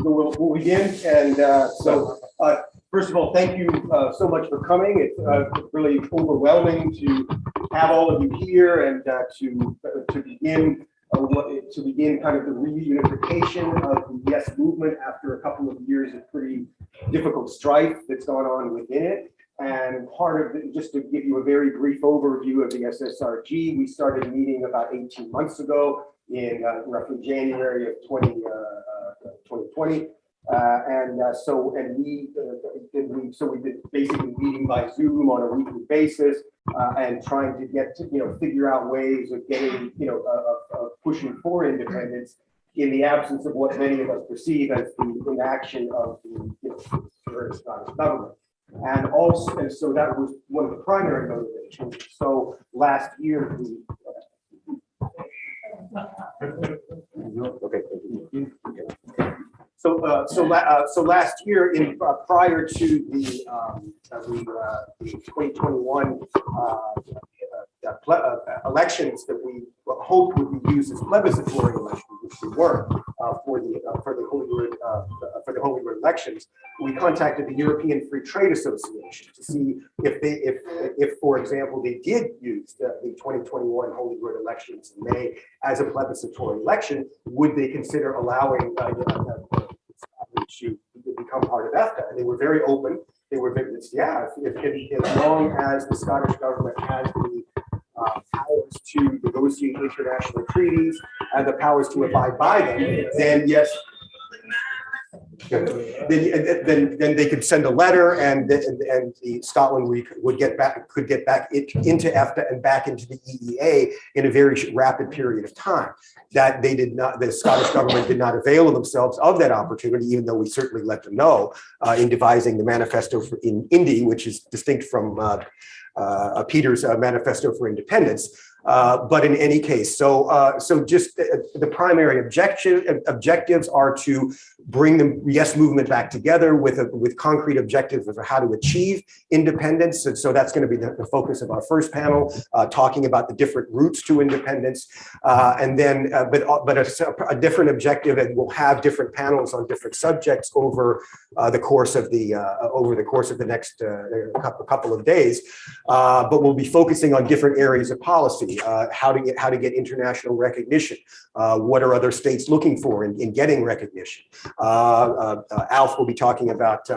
So we'll begin, and first of all, thank you so much for coming. It's really overwhelming to have all of you here and to begin kind of the reunification of the Yes movement after a couple of years of pretty difficult strife that's gone on within it. And part of it, just to give you a very brief overview of the SSRG, we started meeting about 18 months ago in roughly January of 2020. We've been basically meeting by Zoom on a weekly basis and trying to get to, figure out ways of getting, of pushing for independence in the absence of what many of us perceive as the inaction of the Scottish government. And so that was one of the primary motivations. So last year, So last year, prior to the 2021 elections that we hoped would be used as plebiscitary elections, which they were for the Holyrood elections, we contacted the European Free Trade Association to see if for example, they did use the 2021 Holyrood elections in May as a plebiscite election, would they consider allowing to become part of EFTA? And they were very open. They were very, as long as the Scottish government has the powers to negotiate international treaties and the powers to abide by them, then yes. Then they could send a letter, and the Scotland could get back into EFTA and back into the EEA in a very rapid period of time. That they did not, the Scottish government did not avail themselves of that opportunity, even though we certainly let them know in devising the manifesto in Indy, which is distinct from Peter's manifesto for independence. But in any case, so just the primary objectives are to bring the Yes movement back together with concrete objectives of how to achieve independence. And so that's going to be the focus of our first panel, talking about the different routes to independence, and then but a different objective, and we'll have different panels on different subjects over the course of the next couple of days. But we'll be focusing on different areas of policy. How to get international recognition. What are other states looking for in getting recognition? Alf will be talking about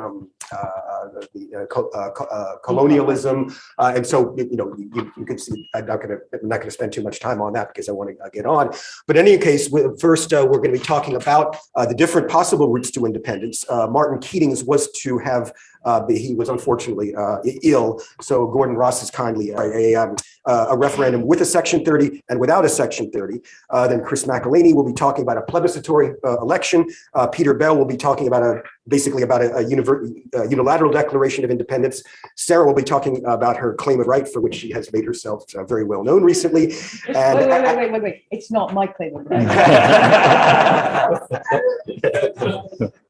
colonialism, and so you can see. I'm not going to spend too much time on that because I want to get on. But in any case, first we're going to be talking about the different possible routes to independence. Martin Keating's was to have. He was unfortunately ill, so Gordon Ross is kindly a referendum with a Section 30 and without a Section 30. Then Chris McEleny will be talking about a plebiscitary election. Peter Bell will be talking about basically about a unilateral declaration of independence. Sara will be talking about her claim of right, for which she has made herself very well known recently. And wait. It's not my claim of right.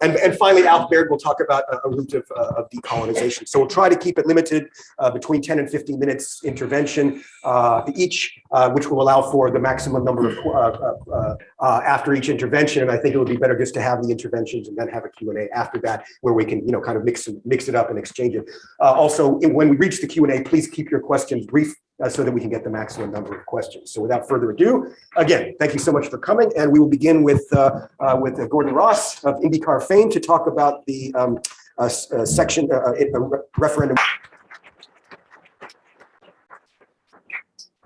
and finally, Alf Baird will talk about a route of decolonization. So we'll try to keep it limited between 10 and 15 minutes intervention each, which will allow for the maximum number of after each intervention. And I think it would be better just to have the interventions and then have a Q&A after that, where we can kind of mix it up and exchange it. Also, when we reach the Q&A, please keep your questions brief so that we can get the maximum number of questions. So without further ado, again, thank you so much for coming. And we will begin with Gordon Ross of IndyCar fame to talk about the referendum.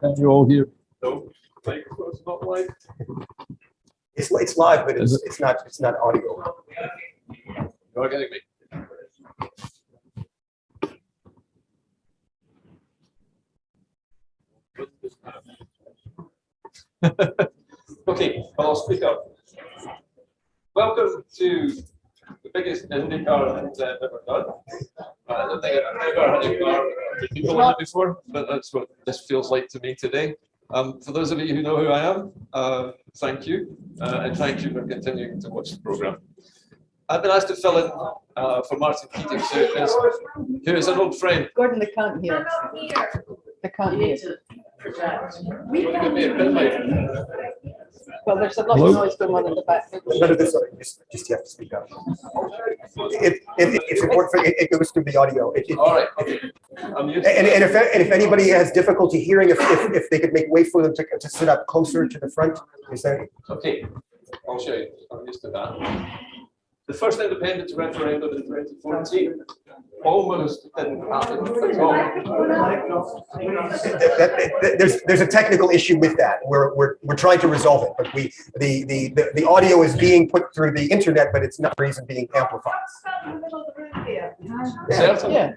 Can you all hear? No, microphone's not live. It's live, but it's not audio. You're getting me. Okay, I'll speak up. Welcome to the biggest IndyCar event I've ever done. I don't think I've ever had a car with people in it before, but that's what this feels like to me today. For those of you who know who I am, thank you, and thank you for continuing to watch the program. I've been asked to fill in for Martin Keating, who is an old friend. Gordon, they can't hear. They can't hear. We can be a pin light. Well, there's a lot of Hello? noise going on in the back. None of this, just you have to speak up. It's important, it goes through the audio. All right. Okay. I'm used to And that. if anybody has difficulty hearing, if they could make way for them to sit up closer to the front, is that? Okay, I'll show you. I'm used to that. The first independence referendum in 2014 almost didn't happen at all. There's a technical issue with that. We're trying to resolve it, but the audio is being put through the internet, but it's not for reason being amplified. Certainly. Yeah.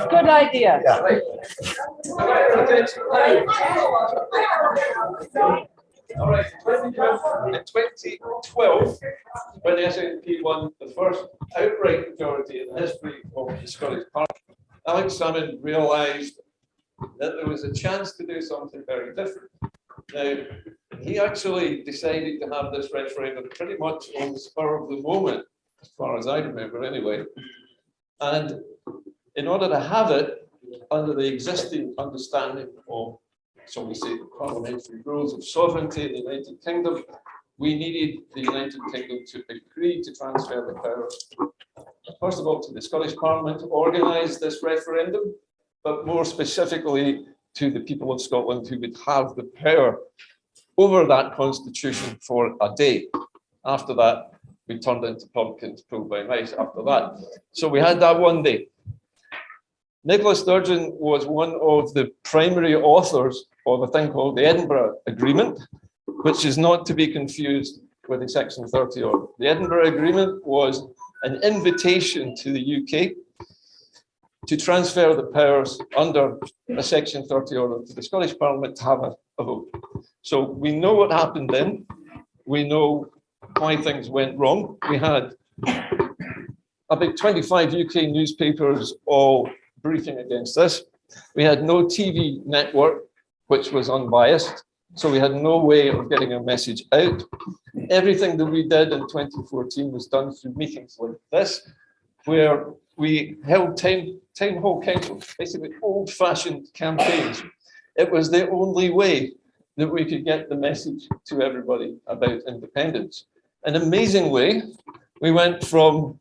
Good idea. Yeah. Right. All right, in 2012, when the SNP won the first outright majority in the history of the Scottish Parliament, Alex Salmond realised that there was a chance to do something very different. Now, he actually decided to have this referendum pretty much on the spur of the moment, as far as I remember anyway. And in order to have it under the existing understanding of, so we say, the parliamentary rules of sovereignty in the United Kingdom, we needed the United Kingdom to agree to transfer the power, first of all, to the Scottish Parliament to organise this referendum, but more specifically to the people of Scotland who would have the power over that constitution for a day. After that, we turned into pumpkins pulled by mice after that. So we had that one day. Nicola Sturgeon was one of the primary authors of a thing called the Edinburgh Agreement, which is not to be confused with the Section 30 order. The Edinburgh Agreement was an invitation to the UK to transfer the powers under a Section 30 order to the Scottish Parliament to have a vote. So we know what happened then. We know why things went wrong. We had about 25 UK newspapers all briefing against this. We had no TV network, which was unbiased. So we had no way of getting a message out. Everything that we did in 2014 was done through meetings like this, where we held town hall councils, basically old-fashioned campaigns. It was the only way that we could get the message to everybody about independence. And amazingly, we went from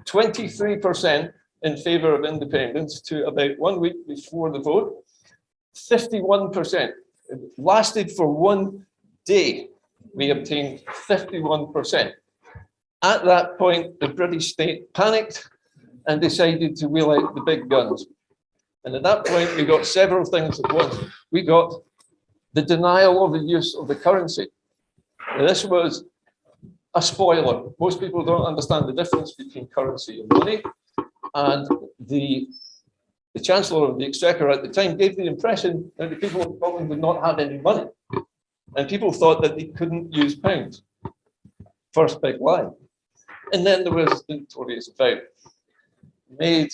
23% in favour of independence to about 1 week before the vote, 51%. It lasted for 1 day. We obtained 51%. At that point, the British state panicked and decided to wheel out the big guns. And at that point, we got several things at once. We got the denial of the use of the currency. Now, this was a spoiler. Most people don't understand the difference between currency and money. And the Chancellor of the Exchequer at the time gave the impression that the people of Scotland would not have any money. And people thought that they couldn't use pounds. First big lie. And then there was the notorious vow made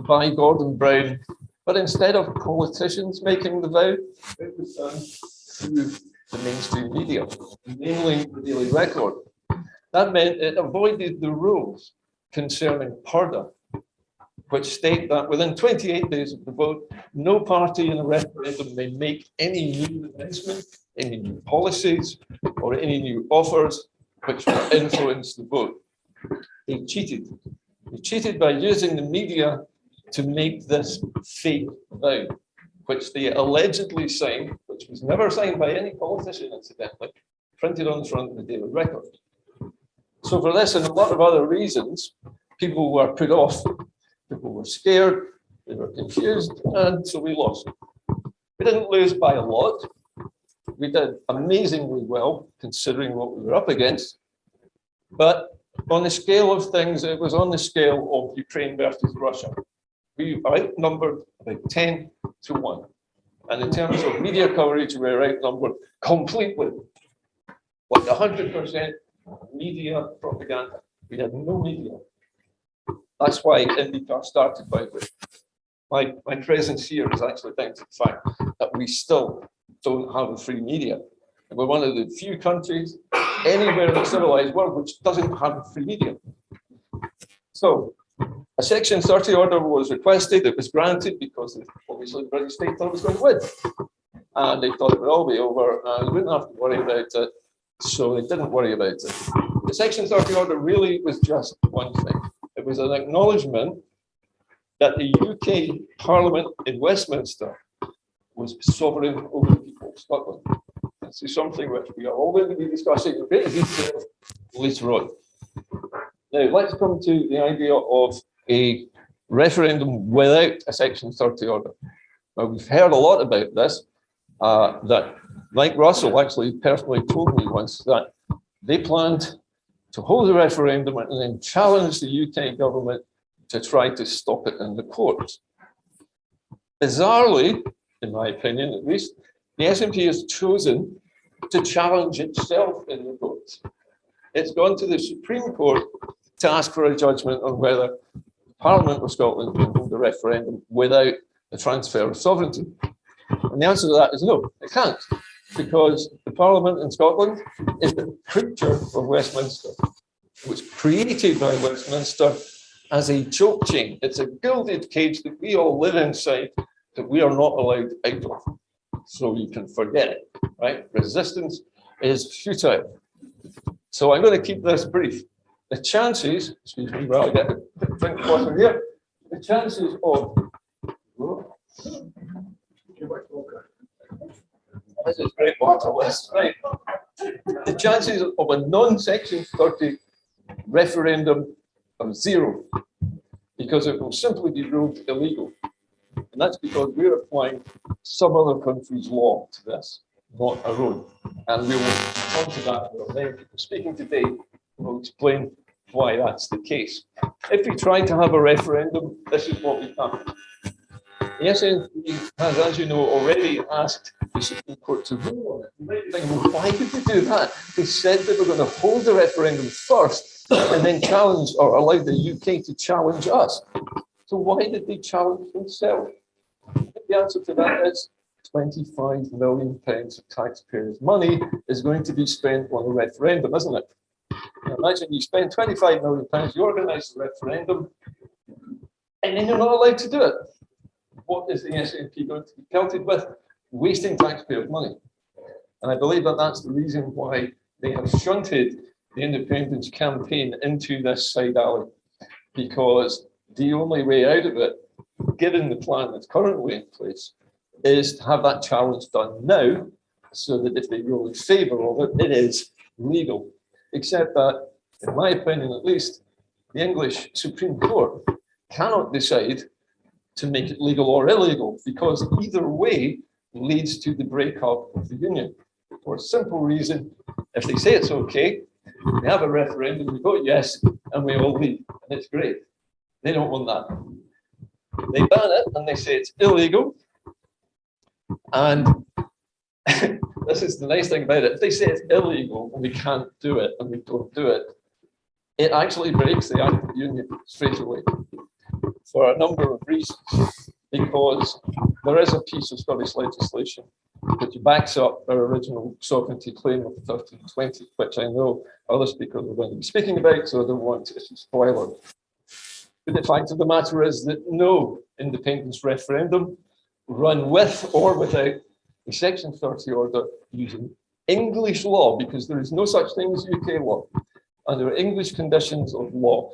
by Gordon Brown. But instead of politicians making the vow, it was done through the mainstream media, namely the Daily Record. That meant it avoided the rules concerning purdah, which state that within 28 days of the vote, no party in a referendum may make any new announcement, any new policies, or any new offers which will influence the vote. They cheated. They cheated by using the media to make this fake vow, which they allegedly signed, which was never signed by any politician, incidentally, printed on the front of the Daily Record. So for this and a lot of other reasons, people were put off. People were scared, they were confused, and so we lost. We didn't lose by a lot. We did amazingly well, considering what we were up against. But on the scale of things, it was on the scale of Ukraine versus Russia. We outnumbered about 10 to 1. And in terms of media coverage, we were outnumbered completely. Like 100% media propaganda. We had no media. That's why IndyCar started, by the way. My presence here is actually down to the fact that we still don't have a free media. And we're one of the few countries anywhere in the civilized world which doesn't have a free media. So a Section 30 order was requested. It was granted because obviously the British state thought it was going to win. and they thought it would all be over, and they wouldn't have to worry about it, so they didn't worry about it. The Section 30 order really was just one thing. It was an acknowledgement that the UK Parliament in Westminster was sovereign over the people of Scotland. This is something which we are all going to be discussing in great detail later on. Now, let's come to the idea of a referendum without a Section 30 order. Now, we've heard a lot about this, that Mike Russell actually personally told me once that they planned to hold a referendum and then challenge the UK government to try to stop it in the courts. Bizarrely, in my opinion at least, the SNP has chosen to challenge itself in the courts. It's gone to the Supreme Court to ask for a judgment on whether Parliament of Scotland can hold a referendum without the transfer of sovereignty. And the answer to that is no, it can't, because the Parliament in Scotland is the creature of Westminster. It was created by Westminster as a choke chain. It's a gilded cage that we all live inside that we are not allowed out of. So you can forget it, right? Resistance is futile. So I'm going to keep this brief. The chances, excuse me, while I get a drink of water here, the chances of, this is great water list, right? The chances of a non-Section 30 referendum are zero, because it will simply be ruled illegal. And that's because we're applying some other country's law to this, not our own. And we will come to that. There are many people speaking today who will explain why that's the case. If we try to have a referendum, this is what we have. The SNP has, as you know, already asked the Supreme Court to rule on it. You might be thinking, well, why did they do that? They said they were going to hold the referendum first and then challenge or allow the UK to challenge us. So why did they challenge themselves? The answer to that is £25 million of taxpayers' money is going to be spent on a referendum, isn't it? Now imagine you spend £25 million, you organise a referendum, and then you're not allowed to do it. What is the SNP going to be pelted with? Wasting taxpayers' money. And I believe that that's the reason why they have shunted the independence campaign into this side alley, because the only way out of it, given the plan that's currently in place, is to have that challenge done now, so that if they rule in favour of it, it is legal. Except that, in my opinion at least, the English Supreme Court cannot decide to make it legal or illegal, because either way leads to the breakup of the union. For a simple reason, if they say it's okay, we have a referendum, we vote yes, and we all leave, and it's great. They don't want that. They ban it and they say it's illegal. And this is the nice thing about it. If they say it's illegal and we can't do it and we don't do it, it actually breaks the Act of Union straight away for a number of reasons. Because there is a piece of Scottish legislation which backs up our original sovereignty claim of 1320, which I know other speakers are going to be speaking about, so I don't want to issue spoilers. But the fact of the matter is that no independence referendum, run with or without a Section 30 order using English law, because there is no such thing as UK law, under English conditions of law,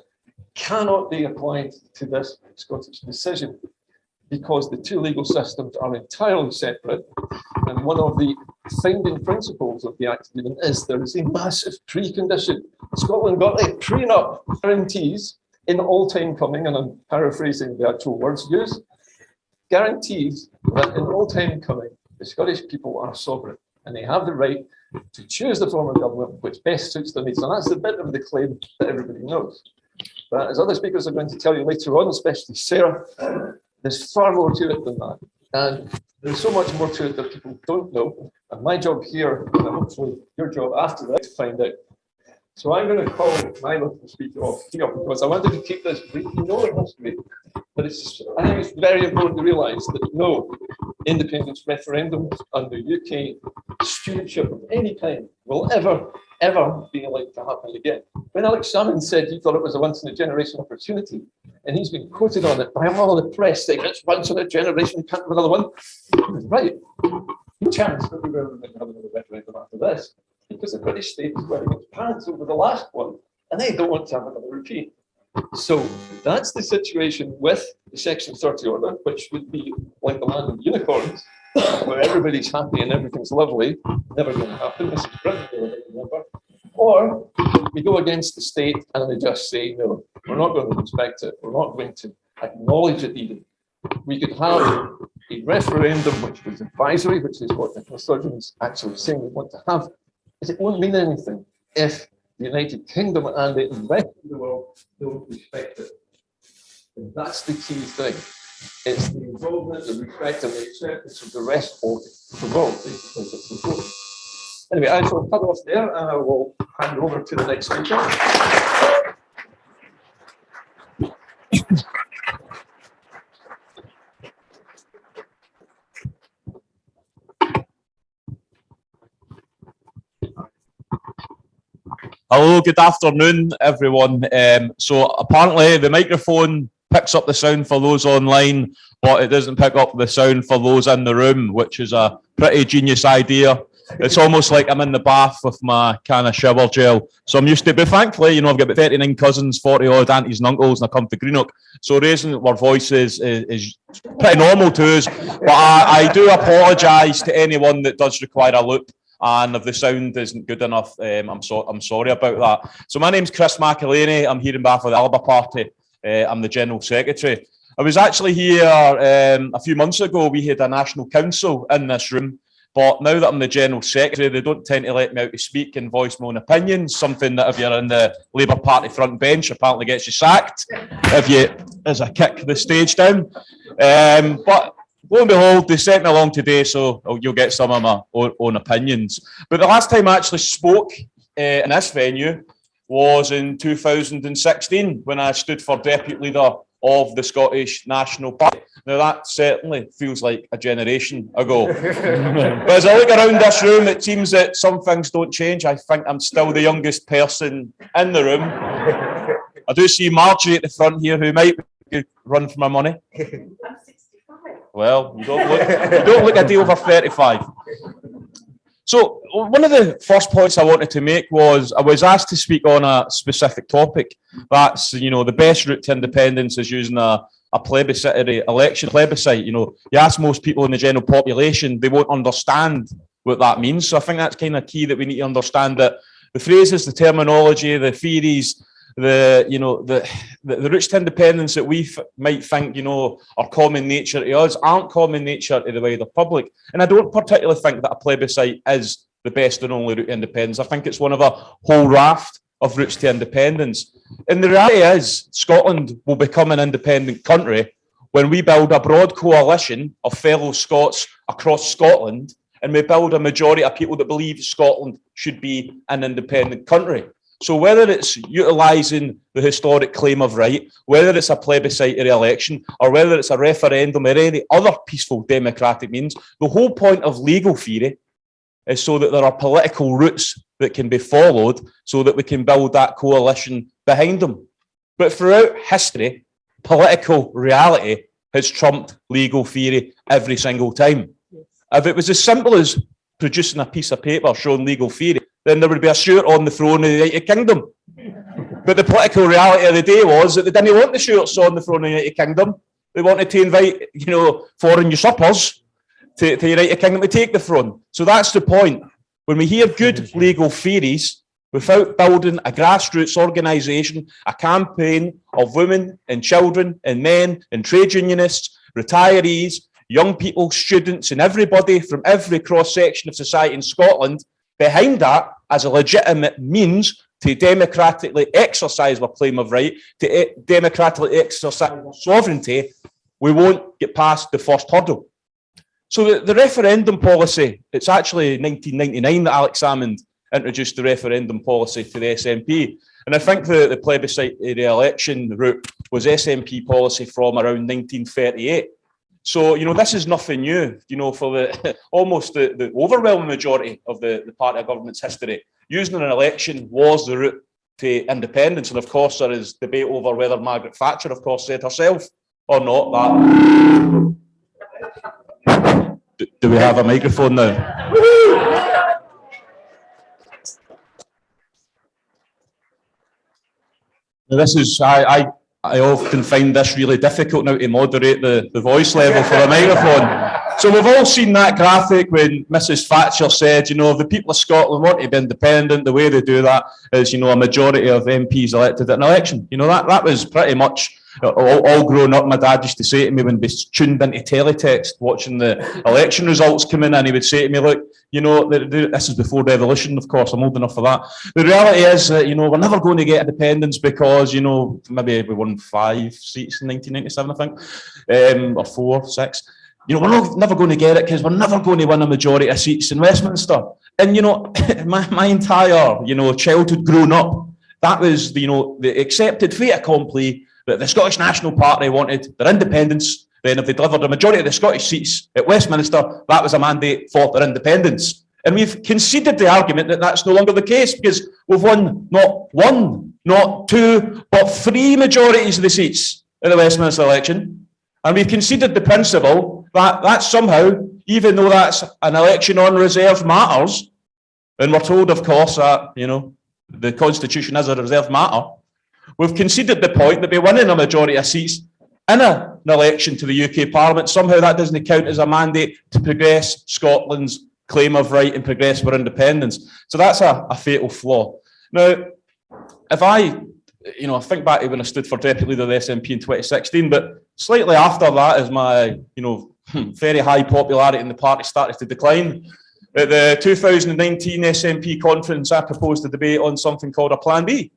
cannot be applied to this Scottish decision, because the two legal systems are entirely separate. And one of the founding principles of the Act of Union is there is a massive precondition. Scotland got a prenup guarantees in all time coming, and I'm paraphrasing the actual words used, guarantees that in all time coming, the Scottish people are sovereign and they have the right to choose the form of government which best suits their needs. And that's the bit of the claim that everybody knows. But as other speakers are going to tell you later on, especially Sarah, there's far more to it than that. And there's so much more to it that people don't know. And my job here, and hopefully your job after that, to find out. So I'm going to call my little speaker off here because I wanted to keep this brief. You know it has to be. But I think it's very important to realise that no independence referendums under UK stewardship of any kind will ever be allowed to happen again. When Alex Salmond said he thought it was a once-in-a-generation opportunity, and he's been quoted on it by all the press saying it's once in a generation, we can't have another one. Right. chance that we were going to have another referendum after this, because the British state is wearing its pants over the last one, and they don't want to have another repeat. So that's the situation with the Section 30 order, which would be like the land of unicorns, where everybody's happy and everything's lovely. Never going to happen. This is brilliant. Remember. Or we go against the state and they just say, no, we're not going to respect it. We're not going to acknowledge it even. We could have a referendum which was advisory, which is what the surgeons actually saying we want to have. Is it won't mean anything if the United Kingdom and the rest of the world don't respect it. And that's the key thing. It's the involvement, the respect, and the acceptance of the rest of the world. Anyway, I shall cut off there and I will hand over to the next speaker. Hello, good afternoon, everyone. So apparently the microphone picks up the sound for those online, but it doesn't pick up the sound for those in the room, which is a pretty genius idea. It's almost like I'm in the bath with my can of shower gel. So I'm used to it, but thankfully, you know, I've got about 39 cousins, 40 odd aunties and uncles, and I come to Greenock. So raising our voices is pretty normal to us, but I do apologise to anyone that does require a loop. And if the sound isn't good enough, I'm sorry about that. So my name's Chris McEleny. I'm here in behalf of the Alba Party. I'm the General Secretary. I was actually here a few months ago. We had a national council in this room. But now that I'm the General Secretary, they don't tend to let me out to speak and voice my own opinions, something that if you're in the Labour Party front bench apparently gets you sacked if you, as I kick the stage down. But lo and behold, they sent me along today, so you'll get some of my own opinions. But the last time I actually spoke in this venue was in 2016 when I stood for Deputy Leader of the Scottish National Party. Now that certainly feels like a generation ago. But as I look around this room, it seems that some things don't change. I think I'm still the youngest person in the room. I do see Marjorie at the front here who might run for my money. I'm 65. Well, you don't look a day over 35. So one of the first points I wanted to make was I was asked to speak on a specific topic. That's, you know, the best route to independence is using a plebiscitary election. Plebiscite, you know, you ask most people in the general population, they won't understand what that means. So I think that's kind of key, that we need to understand that the phrases, the terminology, the theories, the routes to independence that we might think, you know, are common nature to us aren't common nature to the wider public. And I don't particularly think that a plebiscite is the best and only route to independence. I think it's one of a whole raft of routes to independence. And the reality is, Scotland will become an independent country when we build a broad coalition of fellow Scots across Scotland, and we build a majority of people that believe Scotland should be an independent country. So whether it's utilising the historic claim of right, whether it's a plebiscitary election, or whether it's a referendum or any other peaceful democratic means, the whole point of legal theory is so that there are political routes that can be followed so that we can build that coalition behind them. But throughout history, political reality has trumped legal theory every single time. If it was as simple as producing a piece of paper showing legal theory, then there would be a Stuart on the throne of the United Kingdom. But the political reality of the day was that they didn't want the Stuarts on the throne of the United Kingdom. They wanted to invite, you know, foreign usurpers to the United Kingdom to take the throne. So that's the point. When we hear good legal theories, without building a grassroots organisation, a campaign of women and children and men and trade unionists, retirees, young people, students, and everybody from every cross-section of society in Scotland behind that as a legitimate means to democratically exercise our claim of right, to democratically exercise our sovereignty, we won't get past the first hurdle. So the referendum policy, it's actually 1999 that Alex Salmond introduced the referendum policy to the SNP. And I think the plebiscitary election route was SNP policy from around 1938. So, you know, this is nothing new, you know, for the almost the overwhelming majority of the party of government's history. Using an election was the route to independence. And of course, there is debate over whether Margaret Thatcher, of course, said herself or not that Do we have a microphone now? Now, this is, I often find this really difficult now to moderate the voice level for a microphone. So we've all seen that graphic when Mrs. Thatcher said, you know, if the people of Scotland want to be independent, the way they do that is, you know, a majority of MPs elected at an election. You know, that was pretty much all grown up. My dad used to say to me when we tuned into teletext watching the election results come in, and he would say to me, look, you know, this is before revolution, of course, I'm old enough for that. The reality is that, you know, we're never going to get independence because, you know, maybe we won 5 seats in 1997, I think, or 4, 6. You know, we're never going to get it because we're never going to win a majority of seats in Westminster. And, you know, my entire, you know, childhood growing up, that was, you know, the accepted fait accompli that the Scottish National Party wanted their independence. Then if they delivered a majority of the Scottish seats at Westminster, that was a mandate for their independence. And we've conceded the argument that that's no longer the case because we've won not 1, not 2, but 3 majorities of the seats in the Westminster election. And we've conceded the principle that somehow, even though that's an election on reserve matters, and we're told, of course, that, you know, the Constitution is a reserve matter, we've conceded the point that by winning a majority of seats in an election to the UK Parliament, somehow that doesn't count as a mandate to progress Scotland's claim of right and progress for independence. So that's a fatal flaw. Now, if I think back to when I stood for Deputy Leader of the SNP in 2016, but slightly after that, as my, you know, very high popularity in the party started to decline, at the 2019 SNP conference, I proposed a debate on something called a Plan B.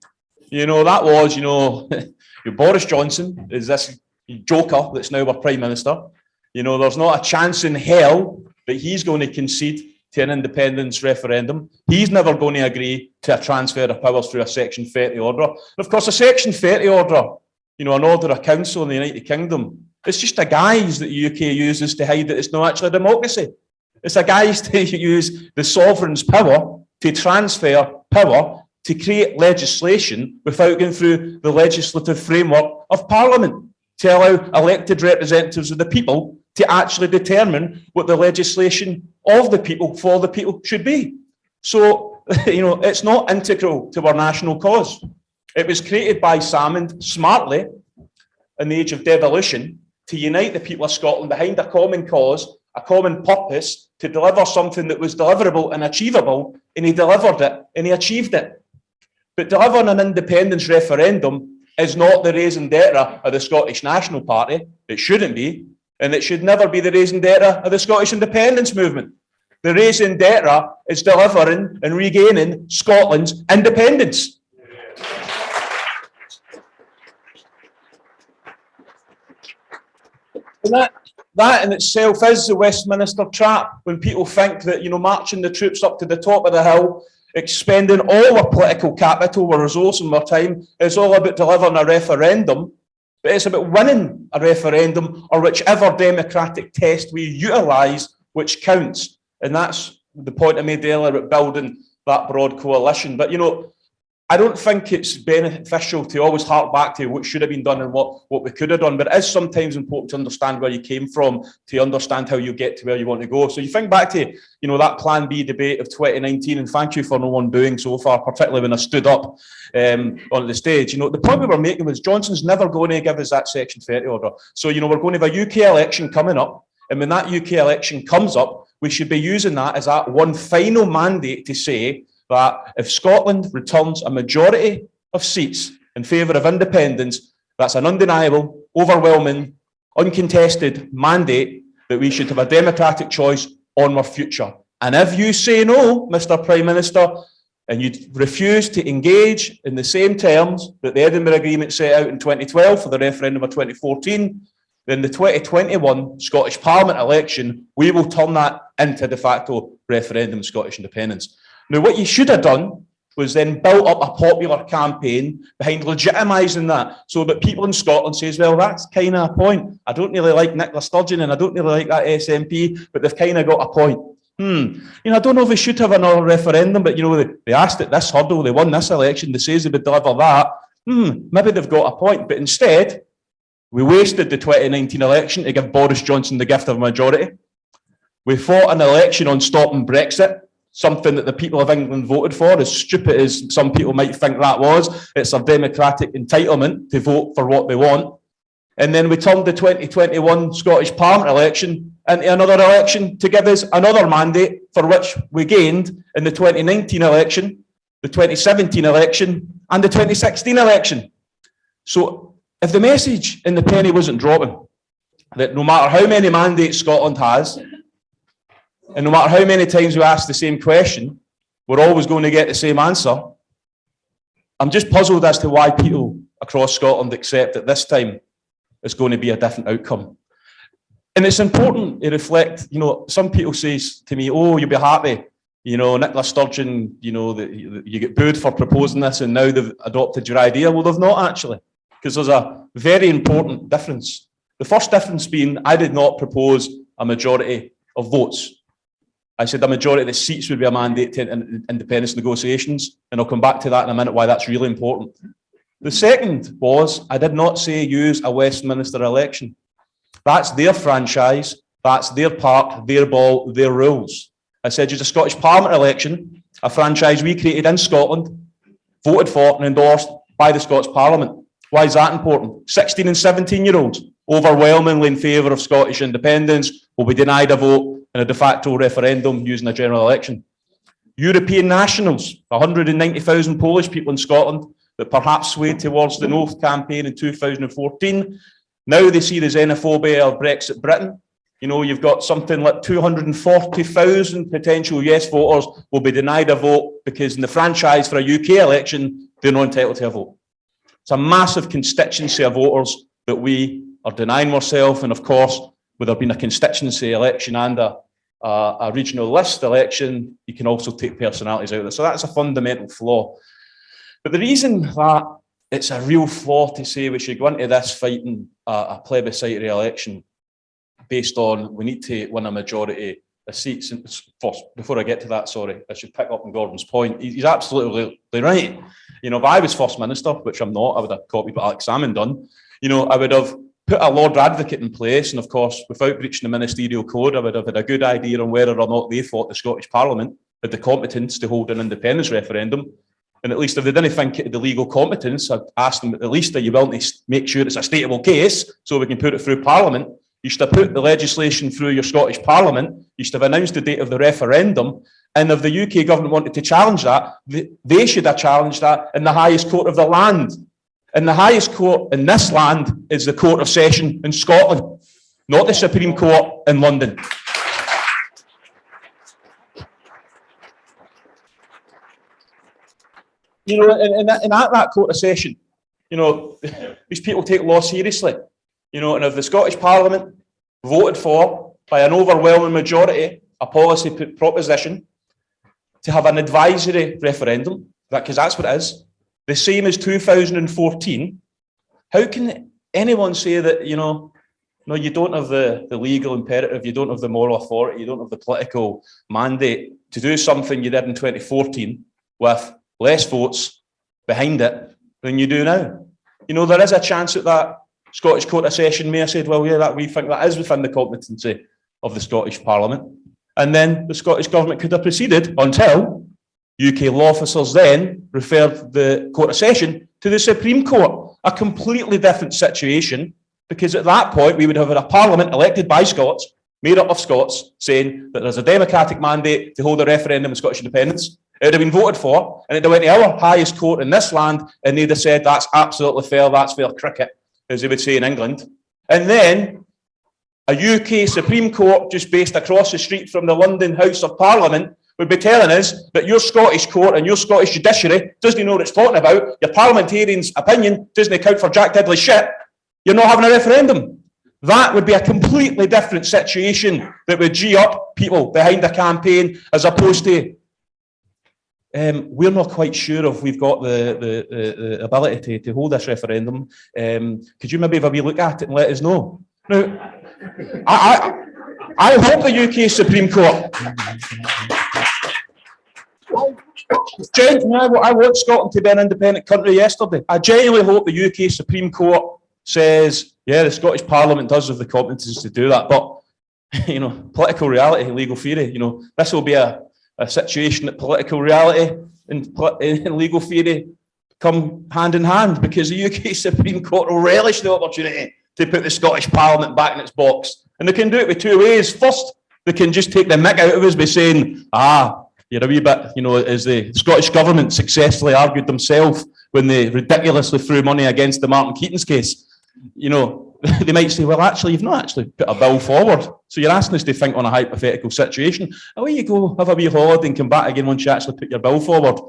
You know, that was, you know, Boris Johnson is this joker that's now our Prime Minister. You know, there's not a chance in hell that he's going to concede to an independence referendum. He's never going to agree to a transfer of powers through a Section 30 order. And of course, a Section 30 order, you know, an order of council in the United Kingdom, it's just a guise that the UK uses to hide that it's not actually a democracy. It's a guise to use the sovereign's power to transfer power to create legislation without going through the legislative framework of Parliament, to allow elected representatives of the people to actually determine what the legislation of the people for the people should be. So, you know, it's not integral to our national cause. It was created by Salmond smartly in the age of devolution to unite the people of Scotland behind a common cause, a common purpose, to deliver something that was deliverable and achievable, and he delivered it and he achieved it. But delivering an independence referendum is not the raison d'etre of the Scottish National Party. It shouldn't be, and it should never be the raison d'etre of the Scottish independence movement. The raison d'etre is delivering and regaining Scotland's independence. And that in itself is the Westminster trap, when people think that, you know, marching the troops up to the top of the hill, expending all our political capital, our resource and our time, is all about delivering a referendum, but it's about winning a referendum or whichever democratic test we utilise, which counts. And that's the point I made earlier about building that broad coalition. But, you know, I don't think it's beneficial to always hark back to what should have been done and what we could have done, but it is sometimes important to understand where you came from, to understand how you get to where you want to go. So you think back to, you know, that Plan B debate of 2019, and thank you for no one booing so far, particularly when I stood up on the stage. You know, the point we were making was Johnson's never going to give us that Section 30 order. So, you know, we're going to have a UK election coming up, and when that UK election comes up, we should be using that as that one final mandate to say that if Scotland returns a majority of seats in favour of independence, that's an undeniable, overwhelming, uncontested mandate that we should have a democratic choice on our future. And if you say no, Mr. Prime Minister, and you refuse to engage in the same terms that the Edinburgh Agreement set out in 2012 for the referendum of 2014, then the 2021 Scottish Parliament election, we will turn that into de facto referendum Scottish independence. Now, what you should have done was then built up a popular campaign behind legitimising that, so that people in Scotland says, well, that's kind of a point. I don't really like Nicola Sturgeon and I don't really like that SNP, but they've kind of got a point. You know, I don't know if we should have another referendum, but, you know, they asked at this hurdle, they won this election, they say they would deliver that. Maybe they've got a point, but instead, we wasted the 2019 election to give Boris Johnson the gift of a majority. We fought an election on stopping Brexit, something that the people of England voted for, as stupid as some people might think that was. It's their democratic entitlement to vote for what they want. And then we turned the 2021 Scottish Parliament election into another election to give us another mandate for which we gained in the 2019 election, the 2017 election, and the 2016 election. So if the message in the penny wasn't dropping, that no matter how many mandates Scotland has, and no matter how many times we ask the same question, we're always going to get the same answer, I'm just puzzled as to why people across Scotland accept that this time it's going to be a different outcome. And it's important to reflect, some people say to me, oh, you'll be happy. Nicola Sturgeon, that you get booed for proposing this and now they've adopted your idea. Well, they've not actually, because there's a very important difference. The first difference being I did not propose a majority of votes. I said a majority of the seats would be a mandate to independence negotiations, and I'll come back to that in a minute, why that's really important. The second was I did not say use a Westminster election. That's their franchise, that's their park, their ball, their rules. I said use a Scottish Parliament election, a franchise we created in Scotland, voted for and endorsed by the Scottish Parliament. Why is that important? 16 and 17-year-olds, overwhelmingly in favour of Scottish independence, will be denied a vote in a de facto referendum using a general election. European nationals, 190,000 Polish people in Scotland that perhaps swayed towards the No campaign in 2014. Now they see the xenophobia of Brexit Britain. You've got something like 240,000 potential yes voters will be denied a vote because in the franchise for a UK election, they're not entitled to a vote. It's a massive constituency of voters that we are denying ourselves. And of course, with there being a constituency election and a regional list election, you can also take personalities out of it. So that's a fundamental flaw. But the reason that it's a real flaw to say we should go into this fighting a plebiscitary election based on we need to win a majority of seats. And first, before I get to that, sorry, I should pick up on Gordon's point. He's absolutely right. If I was First Minister, which I'm not, I would have copied what Alex Salmon done. I would have put a Lord Advocate in place, and of course, without breaching the ministerial code, I would have had a good idea on whether or not they thought the Scottish Parliament had the competence to hold an independence referendum. And at least if they didn't think it had the legal competence, I'd ask them at least, are you willing to make sure it's a stateable case so we can put it through Parliament? You should have put the legislation through your Scottish Parliament. You should have announced the date of the referendum. And if the UK government wanted to challenge that, they should have challenged that in the highest court of the land. And the highest court in this land is the Court of Session in Scotland, not the Supreme Court in London. And at that Court of Session, these people take law seriously. And if the Scottish Parliament voted for, by an overwhelming majority, a policy proposition to have an advisory referendum, because that's what it is, the same as 2014, how can anyone say that, no, you don't have the legal imperative, you don't have the moral authority, you don't have the political mandate to do something you did in 2014 with less votes behind it than you do now? There is a chance that Scottish Court of Session may have said, well, yeah, we think that is within the competency of the Scottish Parliament. And then the Scottish Government could have proceeded until UK law officers then referred the Court of Session to the Supreme Court. A completely different situation, because at that point we would have had a Parliament elected by Scots, made up of Scots, saying that there's a democratic mandate to hold a referendum on Scottish independence. It would have been voted for, and it went to our highest court in this land, and they'd have said that's absolutely fair, that's fair cricket, as they would say in England. And then a UK Supreme Court just based across the street from the London House of Parliament would be telling us that your Scottish court and your Scottish judiciary doesn't know what it's talking about, your parliamentarian's opinion doesn't account for Jack Diddley's shit, you're not having a referendum. That would be a completely different situation that would G up people behind a campaign, as opposed to we're not quite sure if we've got the ability to hold this referendum. Could you maybe have a wee look at it and let us know? Now, I hope the UK Supreme Court. I want Scotland to be an independent country yesterday. I genuinely hope the UK Supreme Court says, yeah, the Scottish Parliament does have the competence to do that, but political reality, legal theory. This will be a situation that political reality and legal theory come hand in hand, because the UK Supreme Court will relish the opportunity to put the Scottish Parliament back in its box. And they can do it with two ways. First, they can just take the mick out of us by saying, you're a wee bit, as the Scottish Government successfully argued themselves when they ridiculously threw money against the Martin Keating's case. They might say, well, actually, you've not actually put a bill forward. So you're asking us to think on a hypothetical situation. Away you go, have a wee holiday and come back again once you actually put your bill forward.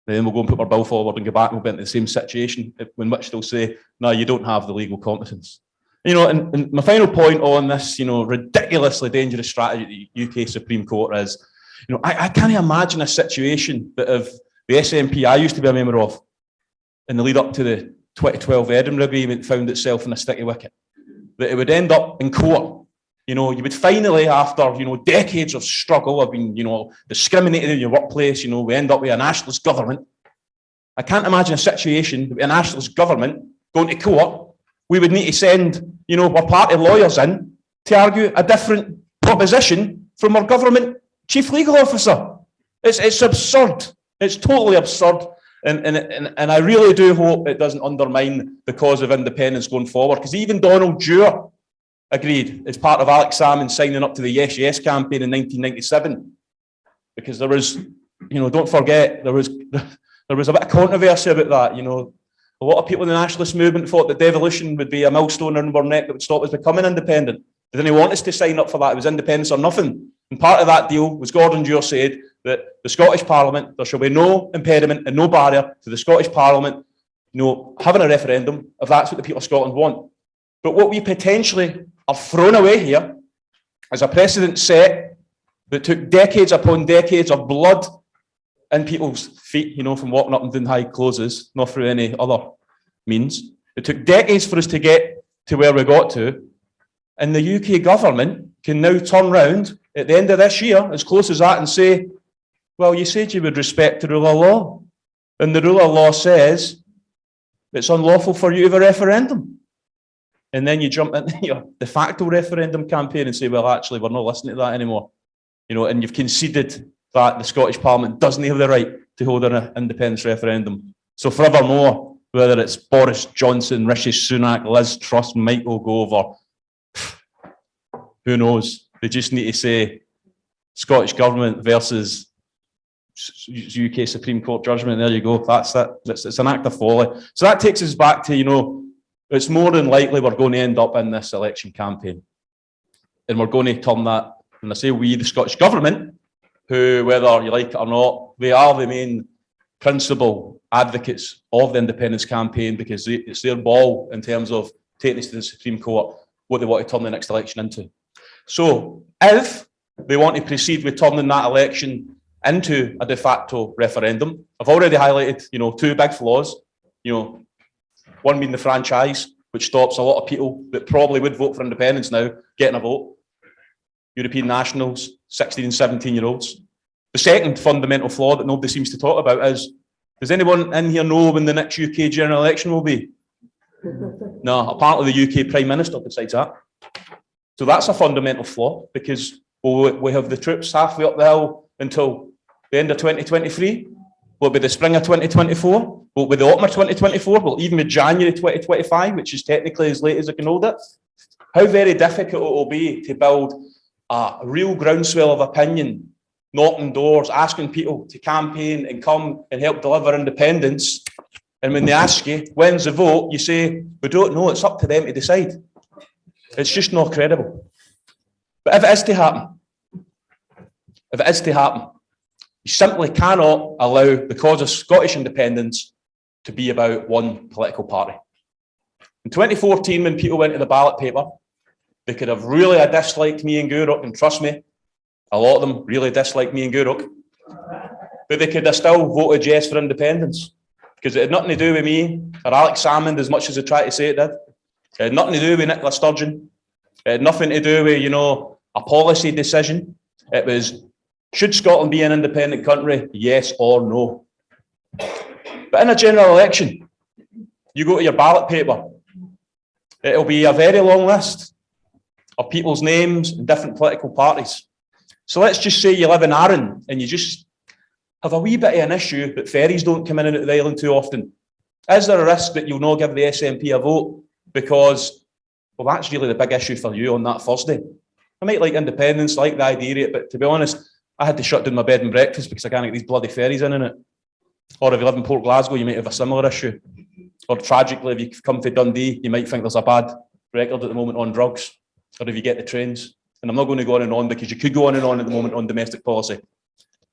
Then we'll go and put our bill forward and go back and we'll be into the same situation in which they'll say, no, you don't have the legal competence. And my final point on this, ridiculously dangerous strategy the UK Supreme Court is, I can't imagine a situation that if the SNP I used to be a member of in the lead up to the 2012 Edinburgh Agreement found itself in a sticky wicket, that it would end up in court. You would finally, after, decades of struggle of being, discriminated in your workplace, we end up with a nationalist government. I can't imagine a situation with a nationalist government going to court. We would need to send, our party lawyers in to argue a different proposition from our government chief legal officer. It's absurd. It's totally absurd. And I really do hope it doesn't undermine the cause of independence going forward, because even Donald Dewar agreed as part of Alex Salmond signing up to the Yes Yes campaign in 1997, because there was, don't forget, there was a bit of controversy about that. A lot of people in the nationalist movement thought that devolution would be a millstone around our neck that would stop us becoming independent. They didn't want us to sign up for that. It was independence or nothing. And part of that deal was Gordon Dewar said that the Scottish Parliament, there shall be no impediment and no barrier to the Scottish Parliament, having a referendum if that's what the people of Scotland want. But what we potentially are thrown away here is a precedent set that took decades upon decades of blood in people's feet, from walking up and doing high closes, not through any other means. It took decades for us to get to where we got to. And the UK government can now turn round at the end of this year, as close as that, and say, well, you said you would respect the rule of law. And the rule of law says it's unlawful for you to have a referendum. And then you jump into your de facto referendum campaign and say, well, actually, we're not listening to that anymore. And you've conceded that the Scottish Parliament doesn't have the right to hold an independence referendum. So forevermore, whether it's Boris Johnson, Rishi Sunak, Liz Truss, Michael Gove, who knows? They just need to say Scottish Government versus UK Supreme Court judgment. There you go. That's it. It's an act of folly. So that takes us back to, it's more than likely we're going to end up in this election campaign. And we're going to turn that, and I say we, the Scottish Government, who, whether you like it or not, they are the main principal advocates of the independence campaign, because it's their ball in terms of taking us to the Supreme Court, what they want to turn the next election into. So if they want to proceed with turning that election into a de facto referendum, I've already highlighted, two big flaws, one being the franchise, which stops a lot of people that probably would vote for independence now getting a vote. European nationals, 16 and 17-year-olds. The second fundamental flaw that nobody seems to talk about is, does anyone in here know when the next UK general election will be? No, apparently the UK Prime Minister decides that. So that's a fundamental flaw, because we have the troops halfway up the hill until the end of 2023. Will it be the spring of 2024? Will it be the autumn of 2024? Will it even be January 2025, which is technically as late as I can hold it? How very difficult it will be to build a real groundswell of opinion, knocking doors, asking people to campaign and come and help deliver independence. And when they ask you, when's the vote? You say, we don't know, it's up to them to decide. It's just not credible. But if it is to happen, you simply cannot allow the cause of Scottish independence to be about one political party. In 2014, when people went to the ballot paper, they could have really disliked me and Gourock, and trust me, a lot of them really disliked me and Gourock, but they could have still voted yes for independence, because it had nothing to do with me or Alex Salmond, as much as they tried to say it did. It had nothing to do with Nicola Sturgeon. It had nothing to do with, a policy decision. It was, should Scotland be an independent country? Yes or no. But in a general election, you go to your ballot paper, it'll be a very long list. of people's names in different political parties. So let's just say you live in Arran and you just have a wee bit of an issue that ferries don't come in and out of the island too often. Is there a risk that you'll not give the SNP a vote because, well, that's really the big issue for you on that Thursday? I might like independence, like the idea of it, but to be honest, I had to shut down my bed and breakfast because I can't get these bloody ferries in it. Or if you live in Port Glasgow, you might have a similar issue. Or tragically, if you come to Dundee, you might think there's a bad record at the moment on drugs, or if you get the trains. And I'm not going to go on and on because you could go on and on at the moment on domestic policy.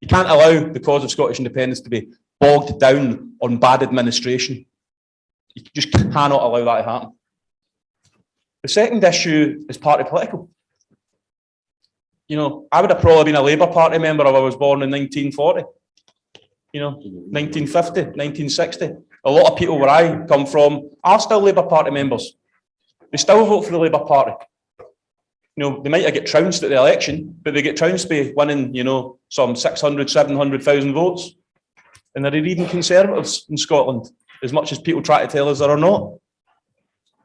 You can't allow the cause of Scottish independence to be bogged down on bad administration. You just cannot allow that to happen. The second issue is party political. You know, I would have probably been a Labour Party member if I was born in 1940. You know, 1950, 1960. A lot of people where I come from are still Labour Party members. They still vote for the Labour Party. You know, they might get trounced at the election, but they get trounced by winning, you know, some 600, 700,000 votes. And there are even Conservatives in Scotland, as much as people try to tell us there are not.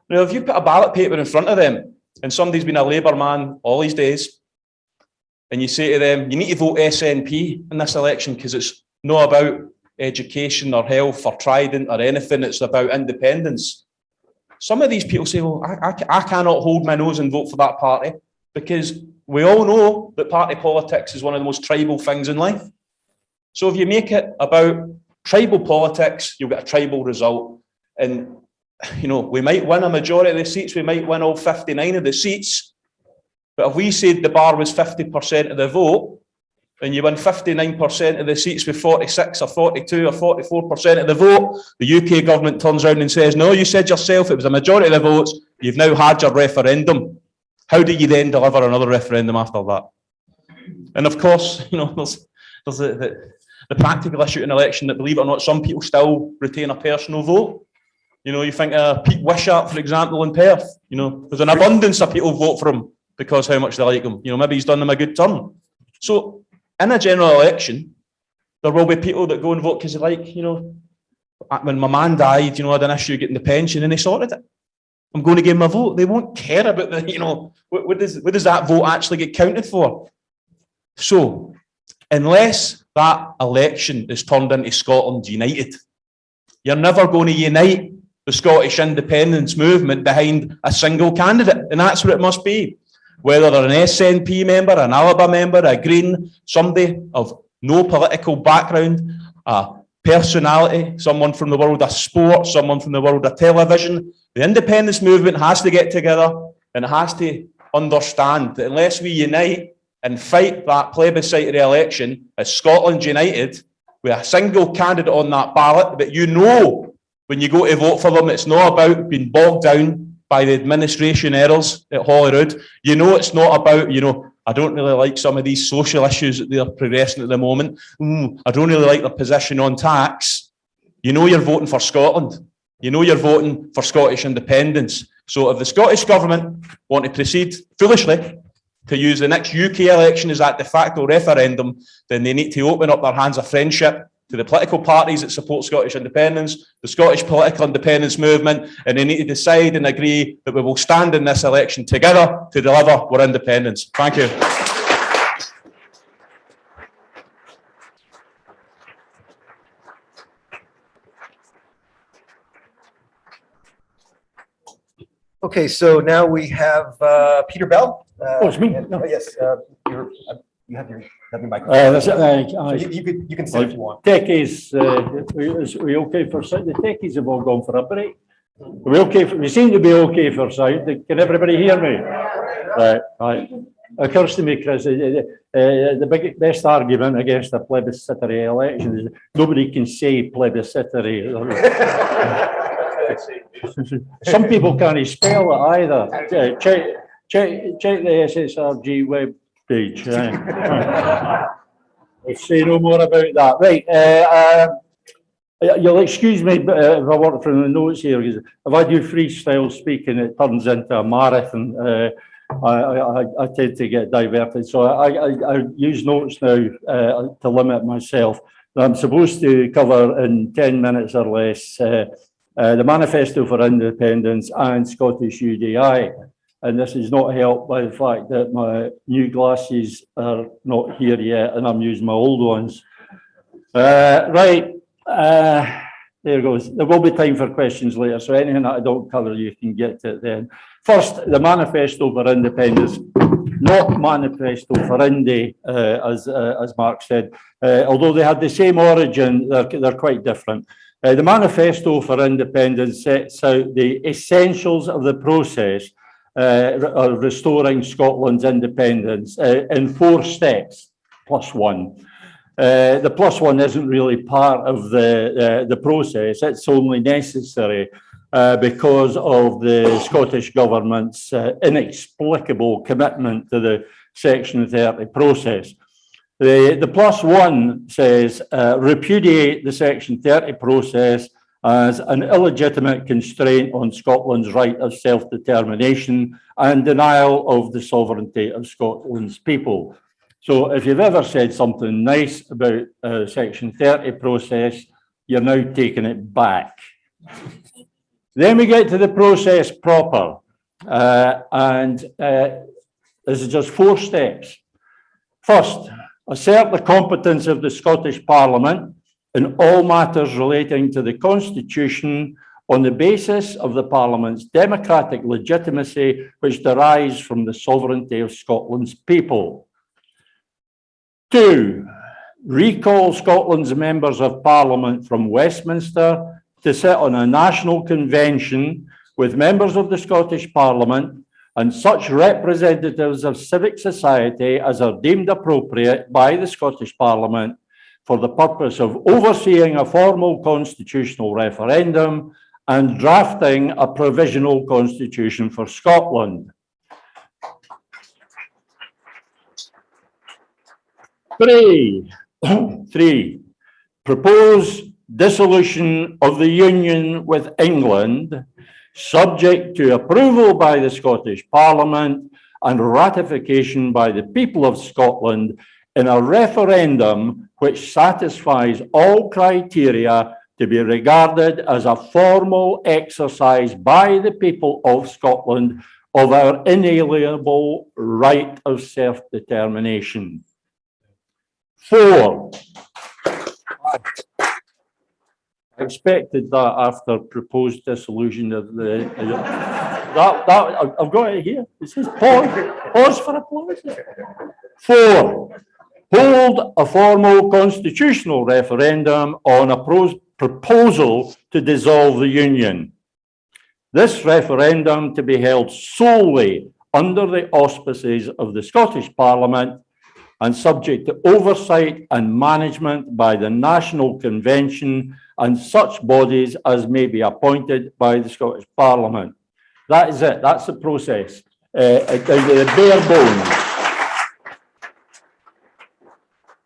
Now, if you put a ballot paper in front of them, and somebody's been a Labour man all these days, and you say to them, you need to vote SNP in this election because it's not about education or health or Trident or anything, it's about independence. Some of these people say, well, I cannot hold my nose and vote for that party because we all know that party politics is one of the most tribal things in life. So if you make it about tribal politics, you'll get a tribal result. And, you know, we might win a majority of the seats, we might win all 59 of the seats, but if we said the bar was 50% of the vote, and you win 59% of the seats with 46 or 42 or 44% of the vote, the UK government turns around and says, no, you said yourself it was a majority of the votes, you've now had your referendum. How do you then deliver another referendum after that? And of course, you know, there's the practical issue in election that, believe it or not, some people still retain a personal vote. You know, you think Pete Wishart, for example, in Perth, you know, there's an abundance of people vote for him because how much they like him. You know, maybe he's done them a good turn. So in a general election, there will be people that go and vote because they like, you know, when my man died, you know, I had an issue getting the pension and they sorted it. I'm going to give them a vote. They won't care about the, you know, what does that vote actually get counted for? So, unless that election is turned into Scotland United, you're never going to unite the Scottish independence movement behind a single candidate. And that's what it must be. Whether they're an SNP member, an ALBA member, a Green, somebody of no political background, a personality, someone from the world of sport, someone from the world of television, the independence movement has to get together and it has to understand that unless we unite and fight that plebiscitary election as Scotland United with a single candidate on that ballot, that you know when you go to vote for them, it's not about being bogged down by the administration errors at Holyrood. You know it's not about, you know, I don't really like some of these social issues that they're progressing at the moment. I don't really like their position on tax. You know you're voting for Scotland. You know you're voting for Scottish independence. So if the Scottish government want to proceed foolishly to use the next UK election as that de facto referendum, then they need to open up their hands of friendship to the political parties that support Scottish independence, the Scottish political independence movement, and they need to decide and agree that we will stand in this election together to deliver our independence. Thank you. Okay, so now we have Peter Bell. Oh, it's me. And, No. yes, you have your microphone. That's it. So you can sit if you want. Techies, we okay for sound? The techies have all gone for a break. We okay? We seem to be okay for sound. Can everybody hear me? Right. It occurs to me, Chris, the best argument against a plebiscitary election is nobody can say plebiscitary. Some people can't spell it either. Check the SSRG web page. Let's say no more about that. Right. You'll excuse me if I work from the notes here, because if I do freestyle speaking, it turns into a marathon. I tend to get diverted. So I use notes now to limit myself. I'm supposed to cover in 10 minutes or less the Manifesto for Independence and Scottish UDI. and this is not helped by the fact that my new glasses are not here yet, and I'm using my old ones. Right, there goes. There will be time for questions later, so anything that I don't cover, you can get to it then. First, the Manifesto for Independence, not Manifesto for Indy, as Mark said, although they had the same origin, they're quite different. The Manifesto for Independence sets out the essentials of the process of restoring Scotland's independence in 4 steps, plus 1. The plus 1 isn't really part of the process, it's only necessary because of the Scottish Government's inexplicable commitment to the Section 30 process. The plus 1 says, repudiate the Section 30 process as an illegitimate constraint on Scotland's right of self-determination and denial of the sovereignty of Scotland's people. So if you've ever said something nice about Section 30 process, you're now taking it back. Then we get to the process proper, and this is just 4 steps. First, assert the competence of the Scottish Parliament in all matters relating to the Constitution on the basis of the Parliament's democratic legitimacy, which derives from the sovereignty of Scotland's people. 2, recall Scotland's members of Parliament from Westminster to sit on a national convention with members of the Scottish Parliament and such representatives of civic society as are deemed appropriate by the Scottish Parliament for the purpose of overseeing a formal constitutional referendum and drafting a provisional constitution for Scotland. 3, propose dissolution of the Union with England, subject to approval by the Scottish Parliament and ratification by the people of Scotland in a referendum which satisfies all criteria to be regarded as a formal exercise by the people of Scotland of our inalienable right of self-determination. 4, I expected that after proposed dissolution of the I've got it here. It says pause for applause. 4, hold a formal constitutional referendum on a proposal to dissolve the Union. This referendum to be held solely under the auspices of the Scottish Parliament and subject to oversight and management by the National Convention and such bodies as may be appointed by the Scottish Parliament. That is it. That's the process. The bare bones.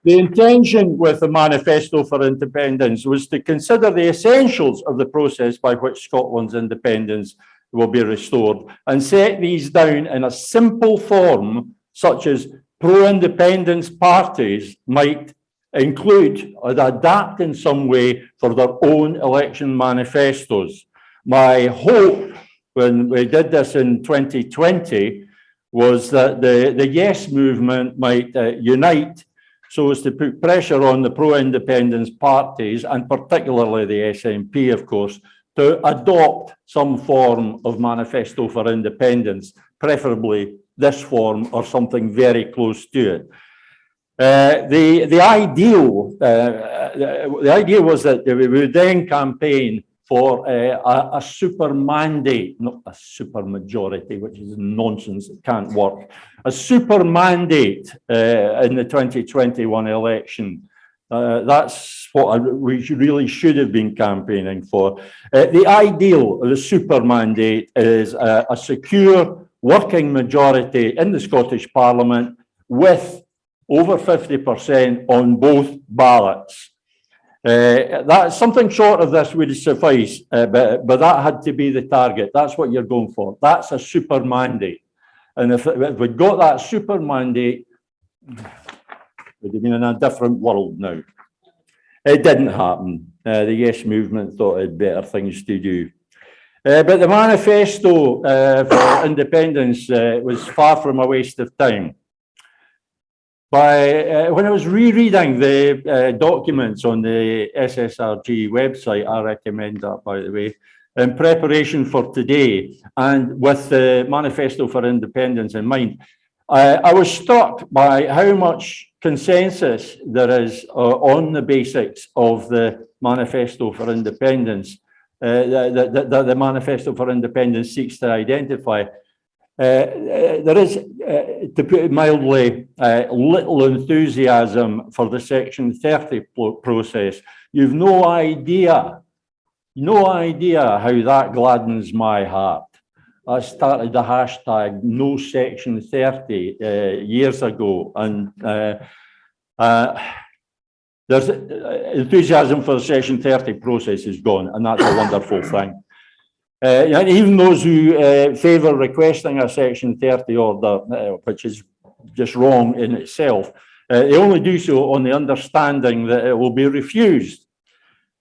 The intention with the Manifesto for Independence was to consider the essentials of the process by which Scotland's independence will be restored and set these down in a simple form, such as pro-independence parties might include or adapt in some way for their own election manifestos. My hope when we did this in 2020 was that the Yes movement might unite so as to put pressure on the pro-independence parties, and particularly the SNP, of course, to adopt some form of Manifesto for Independence, preferably this form or something very close to it. The idea was that we would then campaign for a super mandate, not a super majority, which is nonsense, it can't work. A super mandate in the 2021 election. That's what we really should have been campaigning for. The ideal of the super mandate is a secure working majority in the Scottish Parliament with over 50% on both ballots. That's something short of this would suffice, but that had to be the target. That's what you're going for. That's a super mandate. And if we'd got that super mandate, we'd have been in a different world now. It didn't happen. The Yes movement thought it had better things to do. But the manifesto for independence was far from a waste of time. When I was rereading the documents on the SSRG website, I recommend that, by the way, in preparation for today, and with the Manifesto for Independence in mind, I was struck by how much consensus there is on the basics of the Manifesto for Independence, that the Manifesto for Independence seeks to identify. There is, to put it mildly, little enthusiasm for the Section 30 process. You've no idea how that gladdens my heart. I started the hashtag No Section 30 years ago, and there's enthusiasm for the Section 30 process is gone, and that's a wonderful thing. And even those who favour requesting a Section 30 order, which is just wrong in itself, they only do so on the understanding that it will be refused.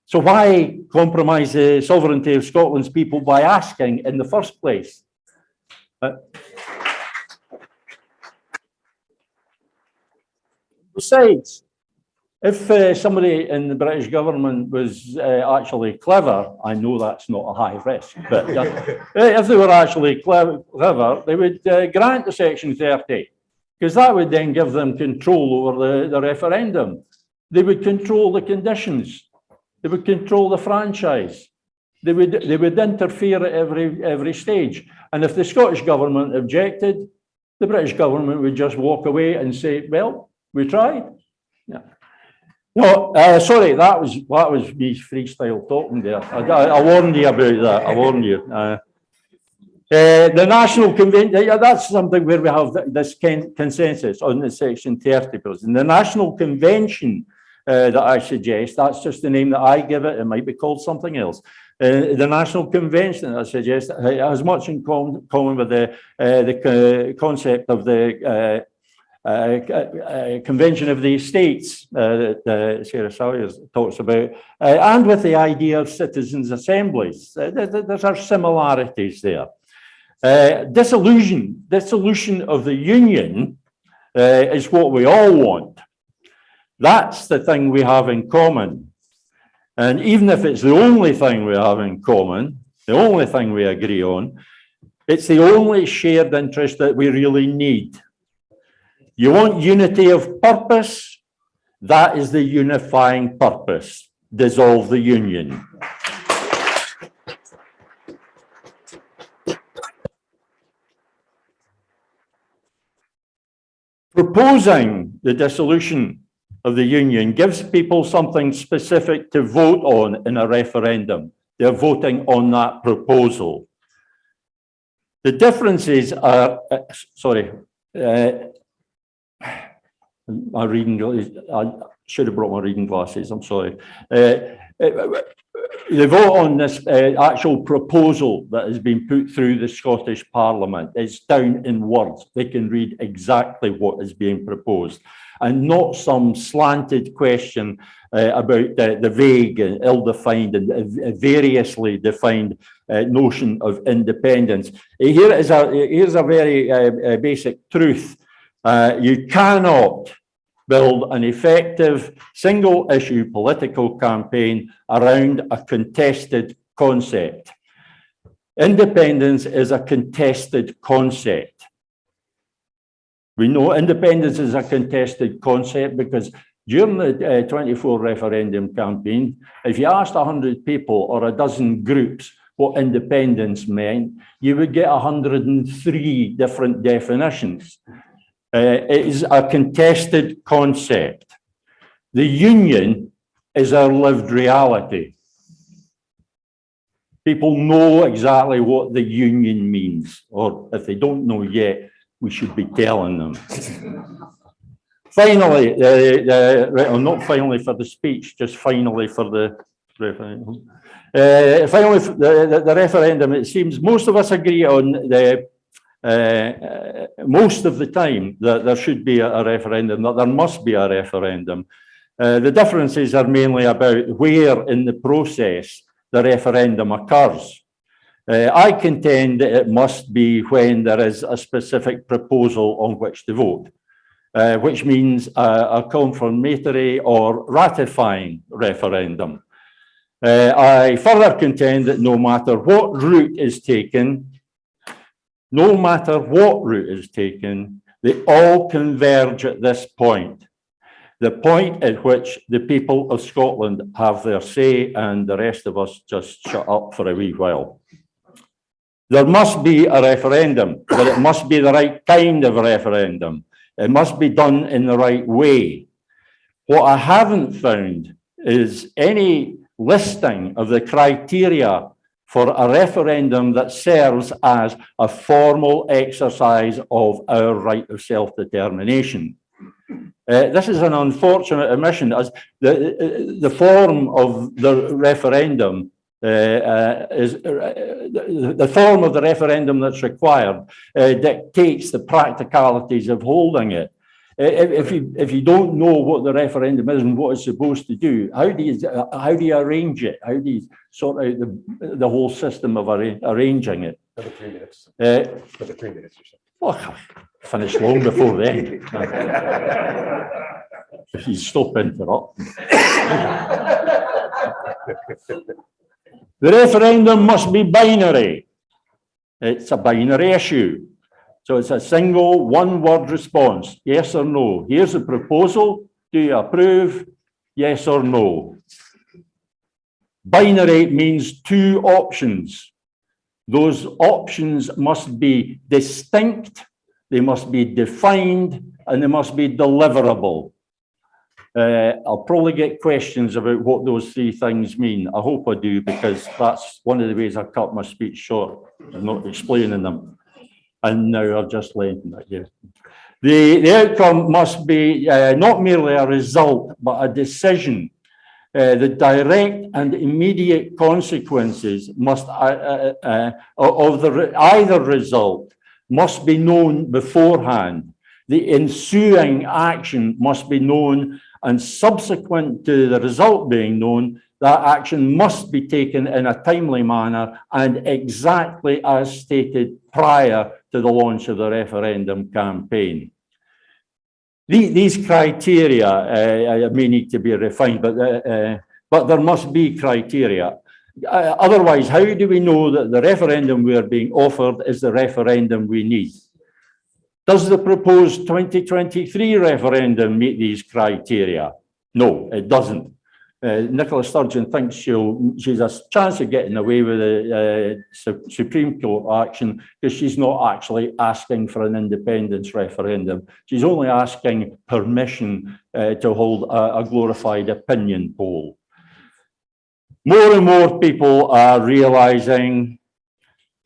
So why compromise the sovereignty of Scotland's people by asking in the first place? Besides, if somebody in the British government was actually clever, I know that's not a high risk, but if they were actually clever, they would grant the Section 30, because that would then give them control over the referendum. They would control the conditions. They would control the franchise. They would interfere at every stage. And if the Scottish government objected, the British government would just walk away and say, well, we tried. Yeah. No, sorry, that was me freestyle talking there. I warned you about that. I warned you. The National Convention, that's something where we have this consensus on the Section 30 bills. And the National Convention that I suggest, that's just the name that I give it. It might be called something else. The National Convention that I suggest has much in common with the concept of the Convention of the Estates that Sara Salyers talks about, and with the idea of citizens' assemblies. There are similarities there. Dissolution of the Union is what we all want. That's the thing we have in common. And even if it's the only thing we have in common, the only thing we agree on, it's the only shared interest that we really need. You want unity of purpose? That is the unifying purpose. Dissolve the Union. Proposing the dissolution of the Union gives people something specific to vote on in a referendum. They're voting on that proposal. The differences are, my reading, I should have brought my reading glasses, I'm sorry. They vote on this actual proposal that has been put through the Scottish Parliament. It's down in words. They can read exactly what is being proposed, and not some slanted question about the vague and ill-defined and variously defined notion of independence. Here's a very basic truth. You cannot build an effective single-issue political campaign around a contested concept. Independence is a contested concept. We know independence is a contested concept because during the 24 referendum campaign, if you asked 100 people or a dozen groups what independence meant, you would get 103 different definitions. It is a contested concept. The Union is our lived reality. People know exactly what the Union means, or if they don't know yet, we should be telling them. Finally, not finally for the speech, just finally for the referendum. Finally, the referendum, it seems most of us agree on the most of the time that there should be a referendum, that there must be a referendum. The differences are mainly about where in the process the referendum occurs. I contend that it must be when there is a specific proposal on which to vote, which means a confirmatory or ratifying referendum. I further contend that no matter what route is taken, they all converge at this point, the point at which the people of Scotland have their say and the rest of us just shut up for a wee while. There must be a referendum, but it must be the right kind of referendum. It must be done in the right way. What I haven't found is any listing of the criteria for a referendum that serves as a formal exercise of our right of self-determination. This is an unfortunate omission, as the form of the referendum the form of the referendum that's required dictates the practicalities of holding it. If you don't know what the referendum is and what it's supposed to do, how do you arrange it? How do you sort out the whole system of arranging it? For the 3 minutes. For the 3 minutes or so. Well, finished long before then. If you stop interrupting. The referendum must be binary. It's a binary issue. So it's a single one-word response, yes or no. Here's a proposal. Do you approve? Yes or no. Binary means 2 options. Those options must be distinct, they must be defined, and they must be deliverable. I'll probably get questions about what those 3 things mean. I hope I do, because that's one of the ways I cut my speech short. I'm not explaining them. And now I've just lent that, yeah. The outcome must be not merely a result, but a decision. The direct and immediate consequences must of either result must be known beforehand. The ensuing action must be known, and subsequent to the result being known, that action must be taken in a timely manner and exactly as stated prior to the launch of the referendum campaign. These criteria may need to be refined, but there must be criteria. Otherwise, how do we know that the referendum we are being offered is the referendum we need? Does the proposed 2023 referendum meet these criteria? No, it doesn't. Nicola Sturgeon thinks she's a chance of getting away with a Supreme Court action because she's not actually asking for an independence referendum. She's only asking permission to hold a glorified opinion poll. More and more people are realizing,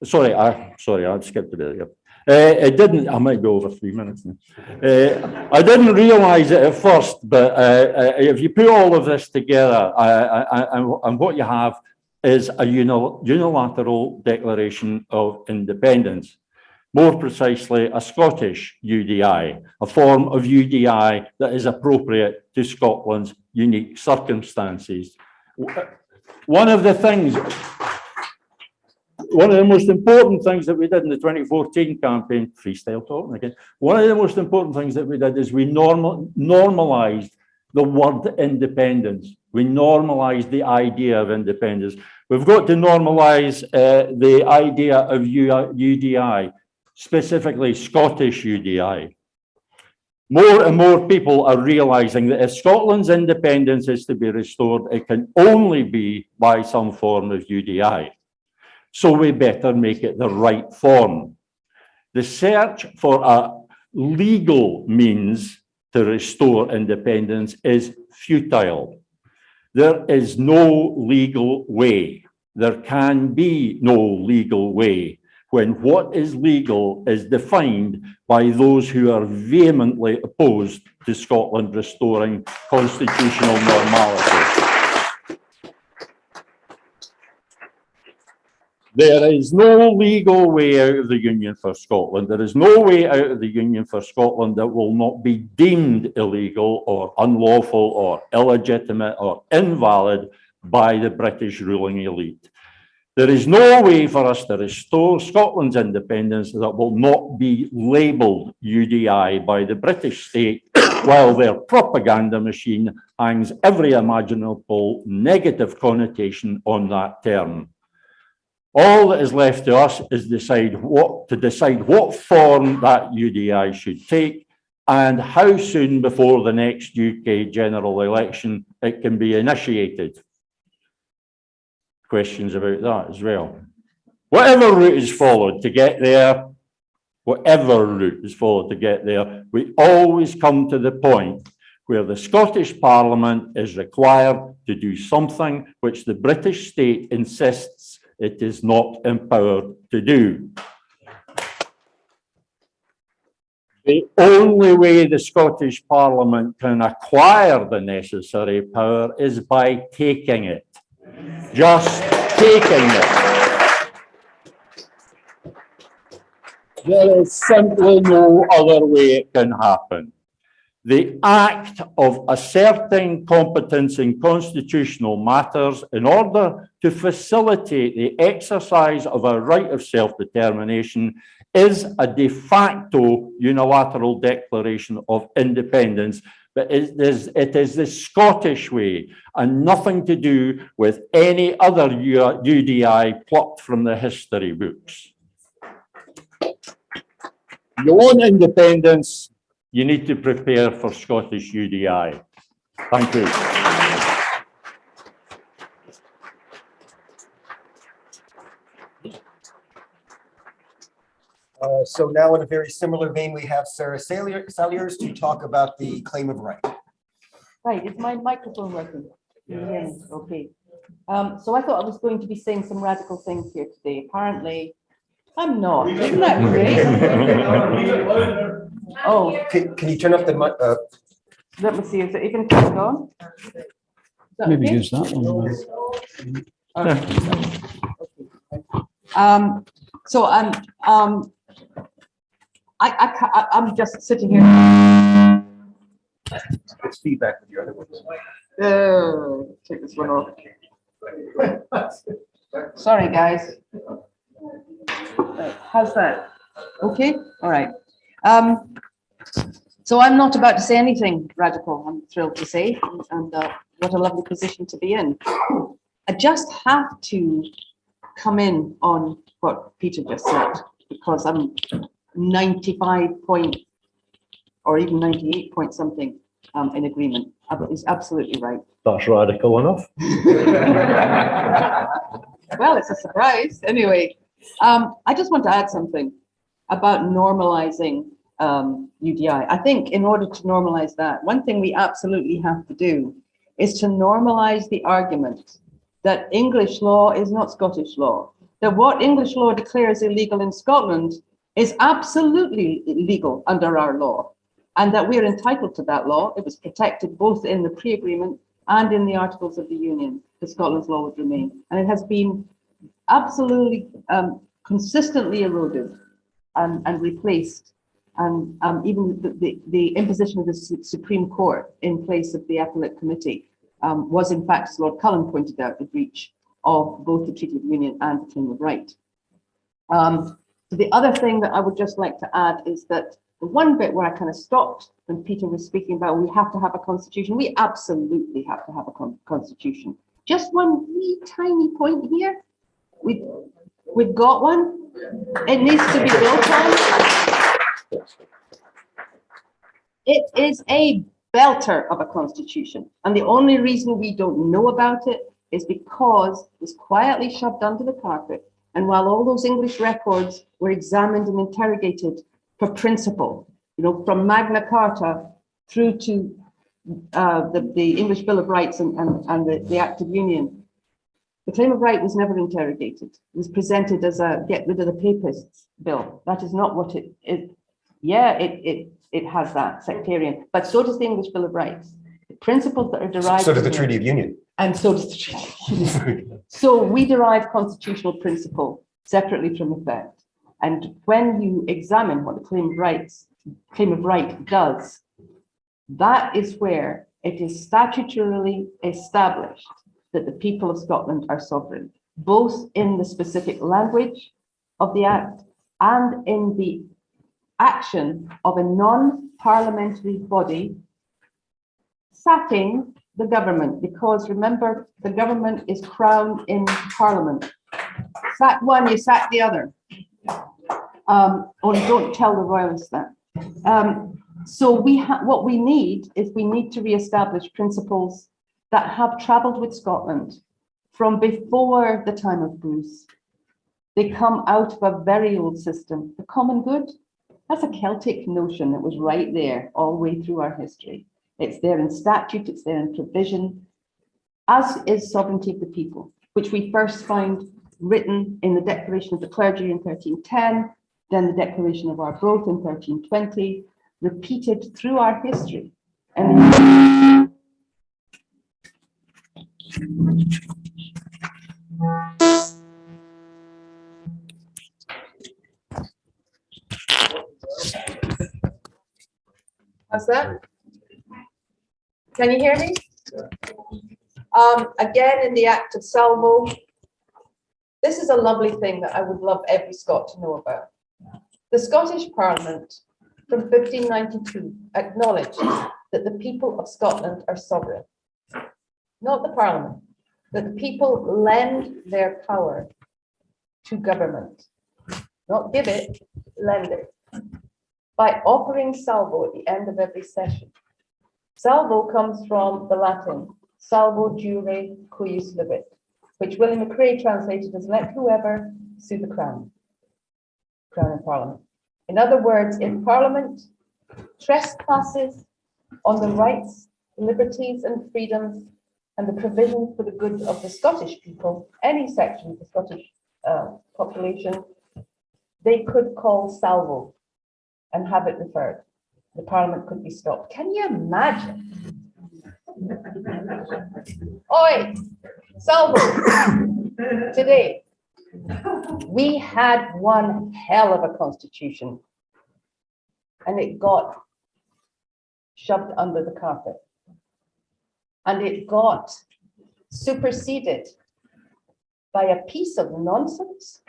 sorry, I skipped a bit. I might go over 3 minutes now. I didn't realize it at first, but if you put all of this together, and what you have is a unilateral declaration of independence. More precisely, a Scottish UDI, a form of UDI that is appropriate to Scotland's unique circumstances. One of the most important things that we did in the 2014 campaign, freestyle talking again, one of the most important things that we did is we normalized the word independence. We normalized the idea of independence. We've got to normalize the idea of UDI, specifically Scottish UDI. More and more people are realizing that if Scotland's independence is to be restored, it can only be by some form of UDI. So we better make it the right form. The search for a legal means to restore independence is futile. There is no legal way. There can be no legal way when what is legal is defined by those who are vehemently opposed to Scotland restoring constitutional normality. There is no legal way out of the Union for Scotland. There is no way out of the Union for Scotland that will not be deemed illegal or unlawful or illegitimate or invalid by the British ruling elite. There is no way for us to restore Scotland's independence that will not be labelled UDI by the British state while their propaganda machine hangs every imaginable negative connotation on that term. All that is left to us is decide what form that UDI should take and how soon before the next UK general election it can be initiated. Questions about that as well. Whatever route is followed to get there, we always come to the point where the Scottish Parliament is required to do something which the British state insists it is not empowered to do. The only way the Scottish Parliament can acquire the necessary power is by taking it. Just taking it. There is simply no other way it can happen. The act of asserting competence in constitutional matters in order to facilitate the exercise of a right of self-determination is a de facto unilateral declaration of independence, but it is the Scottish way and nothing to do with any other UDI plucked from the history books. You want independence, you need to prepare for Scottish UDI. Thank you. So now in a very similar vein, we have Sara Salyers to talk about the claim of right. Right, is my microphone working? Yes, okay. So I thought I was going to be saying some radical things here today. Apparently, I'm not. Isn't that great? Oh, Can you turn up the mic? let me see, is it even turned on? Is that Maybe okay? use that one. So I'm just sitting here. It's feedback with your other ones. Take this one off. Sorry, guys. How's that? Okay, all right. So I'm not about to say anything radical, I'm thrilled to say, and what a lovely position to be in. I just have to come in on what Peter just said, because I'm 95 point or even 98 point something in agreement. He's absolutely right. That's radical enough. Well, it's a surprise. Anyway, I just want to add something about normalizing UDI. I think in order to normalize that, one thing we absolutely have to do is to normalize the argument that English law is not Scottish law, that what English law declares illegal in Scotland is absolutely illegal under our law, and that we're entitled to that law. It was protected both in the pre-agreement and in the Articles of the Union, that Scotland's law would remain. And it has been absolutely consistently eroded and replaced. And even the imposition of the Supreme Court in place of the Appellate Committee was, in fact, as Lord Cullen pointed out, the breach of both the Treaty of Union and the Claim of Right. So the other thing that I would just like to add is that the one bit where I kind of stopped when Peter was speaking about we have to have a constitution, we absolutely have to have a constitution. Just one wee tiny point here. We've got one. It needs to be built on. It is a belter of a constitution. And the only reason we don't know about it is because it was quietly shoved under the carpet. And while all those English records were examined and interrogated for principle, you know, from Magna Carta through to the English Bill of Rights and the Act of Union, the Claim of Right was never interrogated. It was presented as a get rid of the papists bill. That is not what it is. Yeah, it has that sectarian, but so does the English Bill of Rights. The principles that are derived. So does the Treaty of Union. And so does the Treaty of Union. So we derive constitutional principle separately from effect. And when you examine what the Claim of Right does, that is where it is statutorily established that the people of Scotland are sovereign. both in the specific language of the Act and in the action of a non-parliamentary body sacking the government, because remember, the government is crowned in Parliament. Sack one, you sack the other. Or don't tell the royalists that. So what we need to re-establish principles that have travelled with Scotland from before the time of Bruce. They come out of a very old system. The common good, that's a Celtic notion that was right there all the way through our history. It's there in statute, it's there in provision, as is sovereignty of the people, which we first find written in the Declaration of the Clergy in 1310, then the Declaration of Arbroath in 1320, repeated through our history. And how's that? Can you hear me? Again, in the Act of Salvo, this is a lovely thing that I would love every Scot to know about. The Scottish Parliament from 1592 acknowledged that the people of Scotland are sovereign. Not the Parliament, that the people lend their power to government. Not give it, lend it. By offering salvo at the end of every session. Salvo comes from the Latin, salvo jure cuius libet, which William McCrae translated as let whoever sue the crown. Crown in Parliament. In other words, if Parliament trespasses on the rights, liberties and freedoms and the provisions for the good of the Scottish people, any section of the Scottish population, they could call salvo and have it referred. The Parliament could be stopped. Can you imagine? Oi, salvo, today. We had one hell of a constitution and it got shoved under the carpet and it got superseded by a piece of nonsense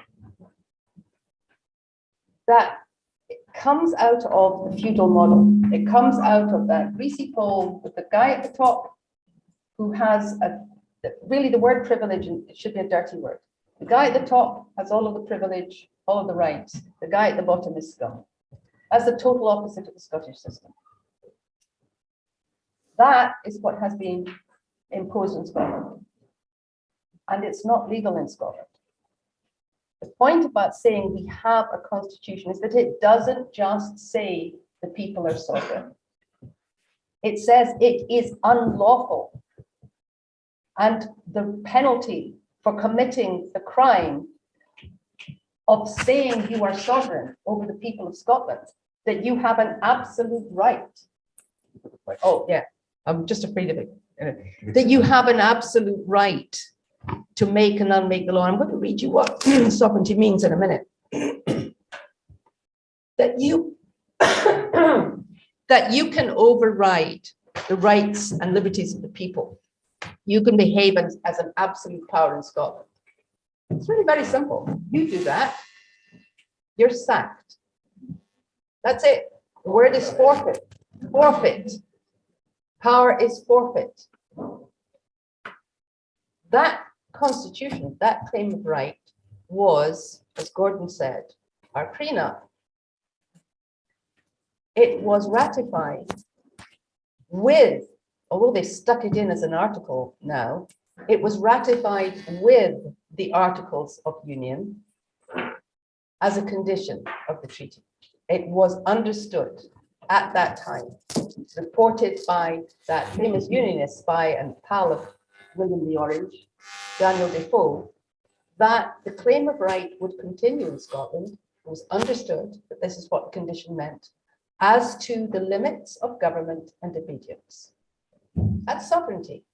that comes out of the feudal model. It comes out of that greasy pole with the guy at the top who has really the word privilege, and it should be a dirty word. The guy at the top has all of the privilege, all of the rights. The guy at the bottom is scum. That's the total opposite of the Scottish system. That is what has been imposed in Scotland. And it's not legal in Scotland. The point about saying we have a constitution is that it doesn't just say the people are sovereign. It says it is unlawful. And the penalty for committing the crime of saying you are sovereign over the people of Scotland, that you have an absolute right. Oh, yeah, I'm just afraid of it. That you have an absolute right to make and unmake the law. I'm going to read you what sovereignty means in a minute. That you that you can override the rights and liberties of the people. You can behave as an absolute power in Scotland. It's really very simple. You do that, you're sacked. That's it. The word is forfeit. Forfeit. Power is forfeit. That constitution, that claim of right, was, as Gordon said, our prenup. It was ratified with, although they stuck it in as an article now, it was ratified with the Articles of Union as a condition of the treaty. It was understood at that time, reported by that famous unionist spy and pal of William the Orange, Daniel Defoe, that the claim of right would continue in Scotland. It was understood that this is what the condition meant as to the limits of government and obedience. That's sovereignty.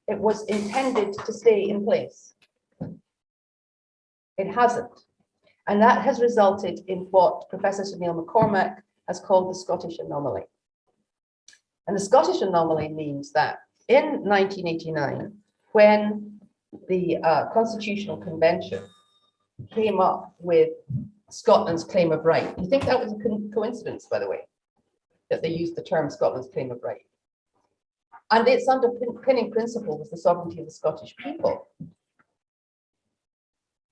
It was intended to stay in place. It hasn't. And that has resulted in what Professor Sir Neil McCormack has called the Scottish anomaly. And the Scottish anomaly means that in 1989, when the Constitutional Convention came up with Scotland's claim of right. Do you think that was a coincidence, by the way, that they used the term Scotland's claim of right? And its underpinning principle was the sovereignty of the Scottish people.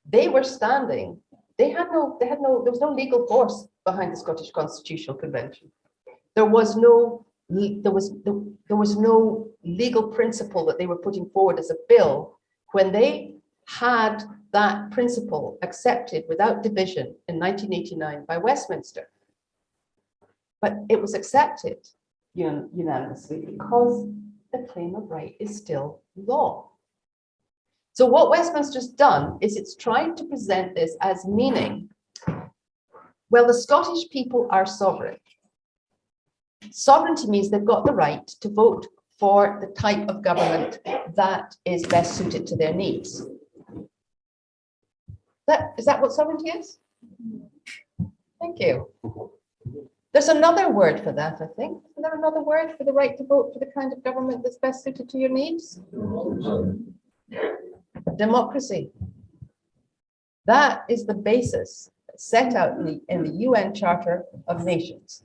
They were standing, there was no legal force behind the Scottish Constitutional Convention. There was no legal principle that they were putting forward as a bill when they had that principle accepted without division in 1989 by Westminster. But it was accepted unanimously because the claim of right is still law. So what Westminster's done is it's tried to present this as meaning, well, the Scottish people are sovereign. Sovereignty means they've got the right to vote for the type of government that is best suited to their needs. Is that what sovereignty is? Thank you. There's another word for that, I think. Is there another word for the right to vote for the kind of government that's best suited to your needs? Democracy. That is the basis set out in the UN Charter of Nations.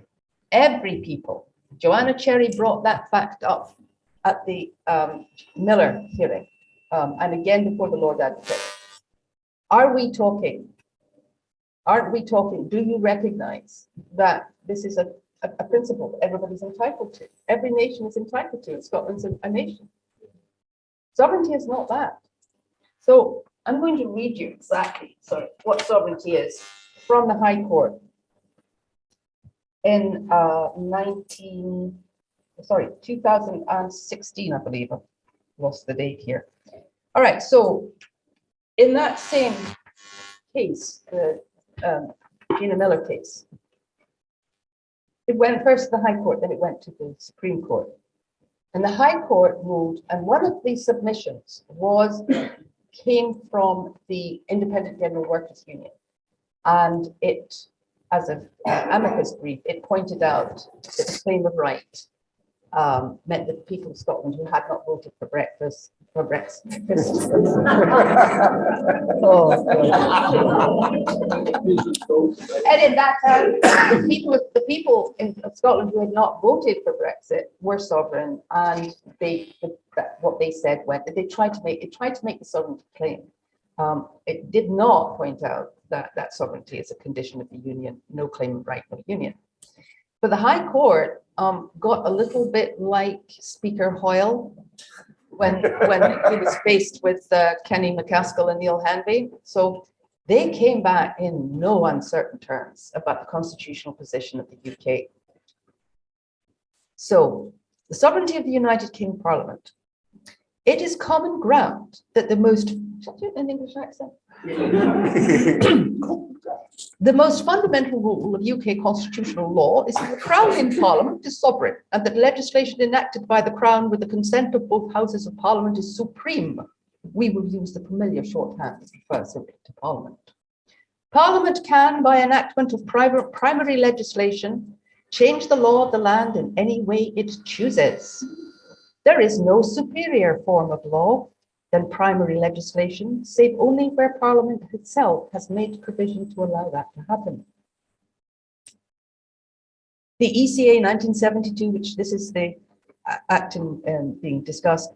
Every people. Joanna Cherry brought that fact up at the Miller hearing, and again before the Lord Advocate. Aren't we talking, do you recognize that this is a principle that everybody's entitled to? Every nation is entitled to it. Scotland's a nation. Sovereignty is not that. So I'm going to read you exactly what sovereignty is from the High Court in 2016, I believe. I've lost the date here. All right, so in that same case, the Gina Miller case, it went first to the High Court, then it went to the Supreme Court. And the High Court ruled, and one of the submissions came from the Independent General Workers Union. And it, as an amicus brief, it pointed out that the claim of right meant that people of Scotland who had not voted for Brexit. Oh, and in that time, the people in Scotland who had not voted for Brexit were sovereign, and what they said went that they tried to make the sovereignty claim. It did not point out that sovereignty is a condition of the union, no claim of right for the union. But the High Court got a little bit like Speaker Hoyle when he was faced with Kenny McCaskill and Neil Hanvey. So they came back in no uncertain terms about the constitutional position of the UK. So the sovereignty of the United Kingdom Parliament. It is common ground that the most, should I do it in an English accent? The most fundamental rule of UK constitutional law is that the Crown in Parliament is sovereign, and that legislation enacted by the Crown with the consent of both Houses of Parliament is supreme. We will use the familiar shorthand to refer simply to Parliament. Parliament can, by enactment of primary legislation, change the law of the land in any way it chooses. There is no superior form of law than primary legislation, save only where Parliament itself has made provision to allow that to happen. The ECA 1972, which this is the act being discussed,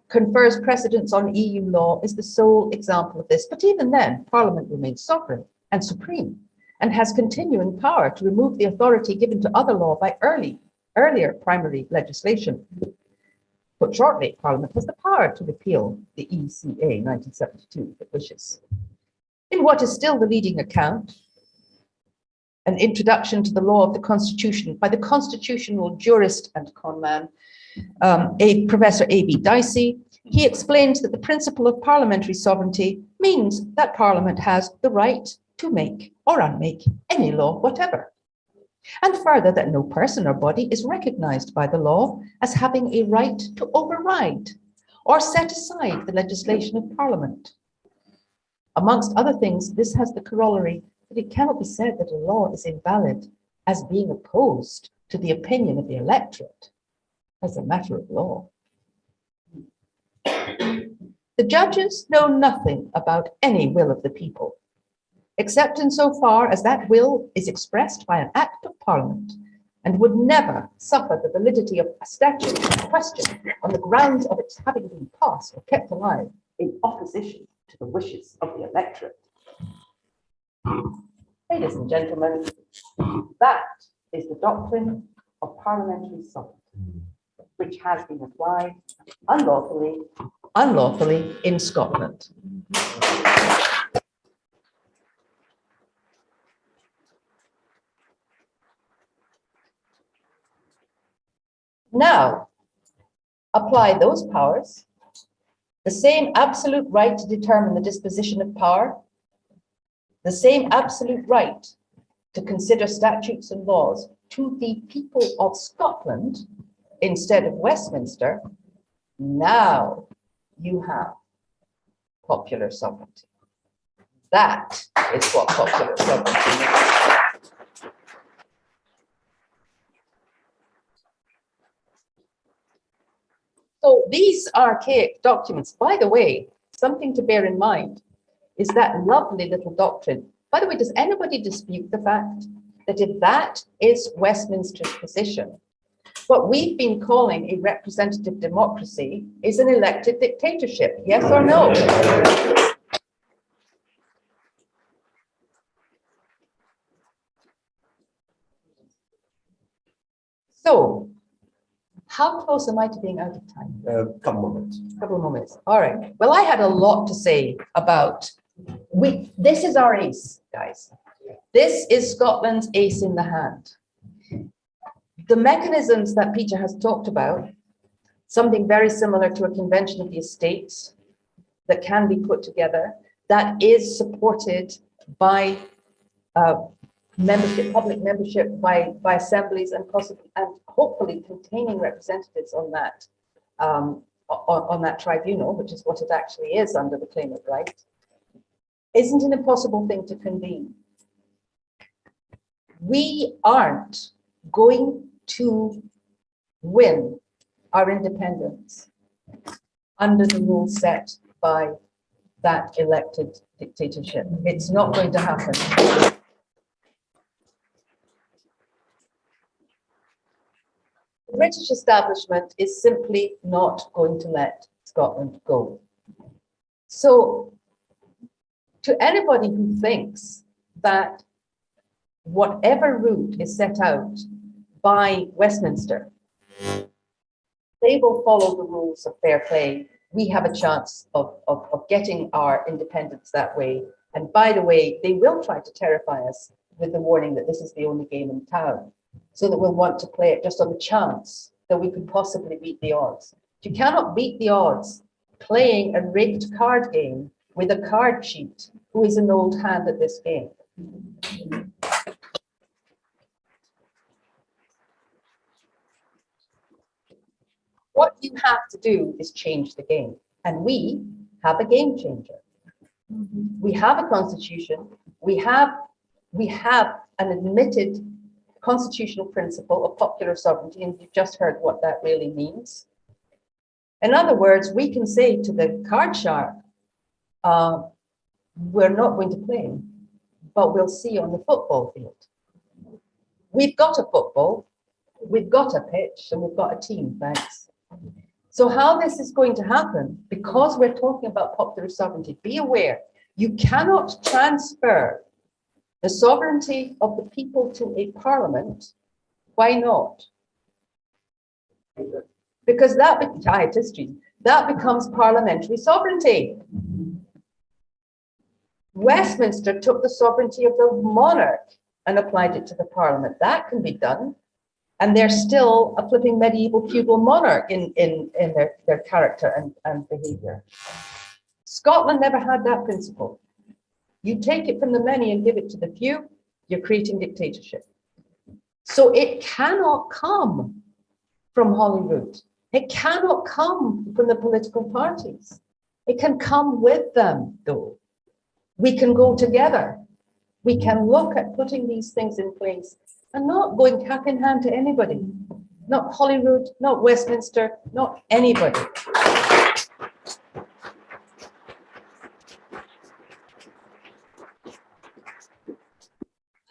confers precedence on EU law, is the sole example of this. But even then, Parliament remains sovereign and supreme, and has continuing power to remove the authority given to other law by earlier primary legislation. Put shortly, Parliament has the power to repeal the ECA 1972 if it wishes. In what is still the leading account, an introduction to the law of the Constitution by the constitutional jurist and conman, Professor A.B. Dicey, he explains that the principle of parliamentary sovereignty means that Parliament has the right to make or unmake any law whatever. And further, that no person or body is recognized by the law as having a right to override or set aside the legislation of Parliament. Amongst other things, this has the corollary that it cannot be said that a law is invalid as being opposed to the opinion of the electorate as a matter of law. The judges know nothing about any will of the people, except insofar as that will is expressed by an act of Parliament, and would never suffer the validity of a statute questioned on the grounds of its having been passed or kept alive in opposition to the wishes of the electorate. Ladies and gentlemen, that is the doctrine of parliamentary sovereignty, which has been applied unlawfully in Scotland. Now, apply those powers, the same absolute right to determine the disposition of power, the same absolute right to consider statutes and laws to the people of Scotland instead of Westminster. Now you have popular sovereignty. That is what popular sovereignty is. So these archaic documents, by the way, something to bear in mind is that lovely little doctrine. By the way, does anybody dispute the fact that if that is Westminster's position, what we've been calling a representative democracy is an elected dictatorship? Yes or no? So, how close am I to being out of time? Couple more minutes. Couple more minutes. All right. Well, I had a lot to say about this is our ace, guys. This is Scotland's ace in the hand. The mechanisms that Peter has talked about, something very similar to a convention of the estates that can be put together, that is supported by membership, public membership, by assemblies, and possibly and hopefully containing representatives on that tribunal, which is what it actually is under the claimant right, isn't an impossible thing to convene. We aren't going to win our independence under the rules set by that elected dictatorship. It's not going to happen. The British establishment is simply not going to let Scotland go. So, to anybody who thinks that whatever route is set out by Westminster, they will follow the rules of fair play. We have a chance of getting our independence that way. And by the way, they will try to terrify us with the warning that this is the only game in town, so that we'll want to play it just on the chance that we could possibly beat the odds. You cannot beat the odds playing a rigged card game with a card cheat who is an old hand at this game. What you have to do is change the game. And we have a game changer. We have a constitution. We have an admitted constitutional principle of popular sovereignty, and you've just heard what that really means. In other words, we can say to the card shark, we're not going to play, but we'll see you on the football field. We've got a football, we've got a pitch, and we've got a team, thanks. So how this is going to happen, because we're talking about popular sovereignty, be aware, you cannot transfer the sovereignty of the people to a parliament. Why not? Because that becomes parliamentary sovereignty. Westminster took the sovereignty of the monarch and applied it to the parliament. That can be done. And they're still a flipping medieval feudal monarch in their character and behavior. Scotland never had that principle. You take it from the many and give it to the few, you're creating dictatorship. So it cannot come from Holyrood. It cannot come from the political parties. It can come with them, though. We can go together. We can look at putting these things in place and not going cap in hand to anybody. Not Holyrood, not Westminster, not anybody.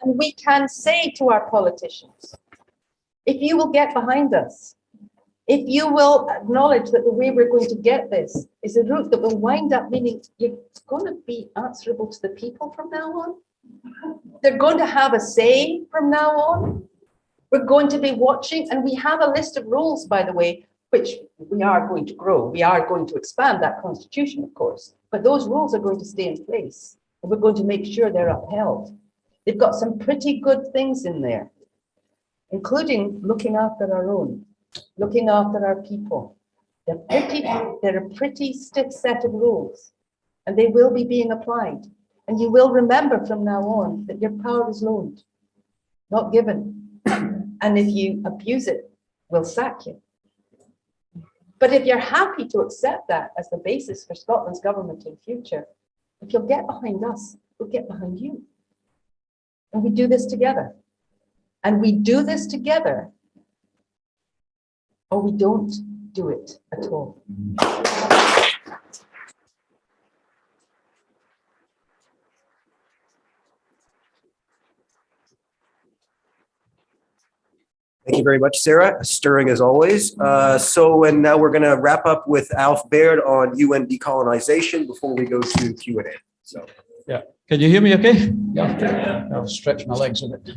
And we can say to our politicians, if you will get behind us, if you will acknowledge that the way we're going to get this is a route that will wind up meaning you're going to be answerable to the people from now on. They're going to have a say from now on. We're going to be watching, and we have a list of rules, by the way, which we are going to grow. We are going to expand that constitution, of course, but those rules are going to stay in place, and we're going to make sure they're upheld. They've got some pretty good things in there, including looking after our own, looking after our people. They're a pretty stiff set of rules, and they will be being applied. And you will remember from now on that your power is loaned, not given. And if you abuse it, we'll sack you. But if you're happy to accept that as the basis for Scotland's government in future, if you'll get behind us, we'll get behind you. And we do this together. And we do this together, or we don't do it at all. Thank you very much, Sarah. Stirring as always. And now we're going to wrap up with Alf Baird on UN decolonization before we go to Q&A. So, yeah, can you hear me okay? Yeah, I'll stretch my legs a bit.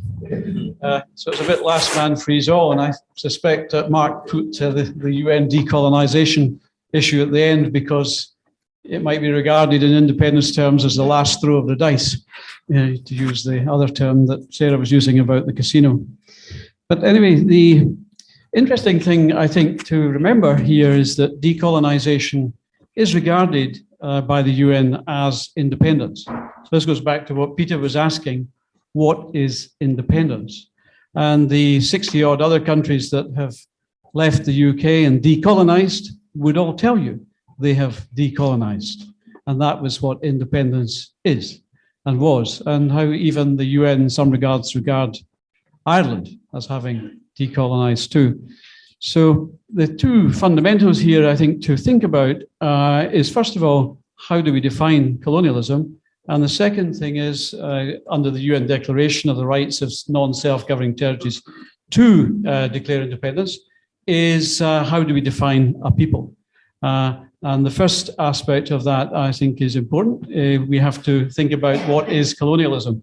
So it's a bit last man freeze all, and I suspect that Mark put the UN decolonization issue at the end because it might be regarded in independence terms as the last throw of the dice, to use the other term that Sarah was using about the casino. But anyway, the interesting thing I think to remember here is that decolonization is regarded by the UN as independence. So this goes back to what Peter was asking, what is independence? And the 60 odd other countries that have left the UK and decolonized would all tell you they have decolonized. And that was what independence is and was, and how even the UN in some regards regard Ireland as having decolonized too. So the two fundamentals here, I think, to think about is, first of all, how do we define colonialism? And the second thing is, under the UN Declaration of the Rights of Non-Self-Governing Territories to declare independence, is how do we define a people? And the first aspect of that, I think, is important. We have to think about what is colonialism.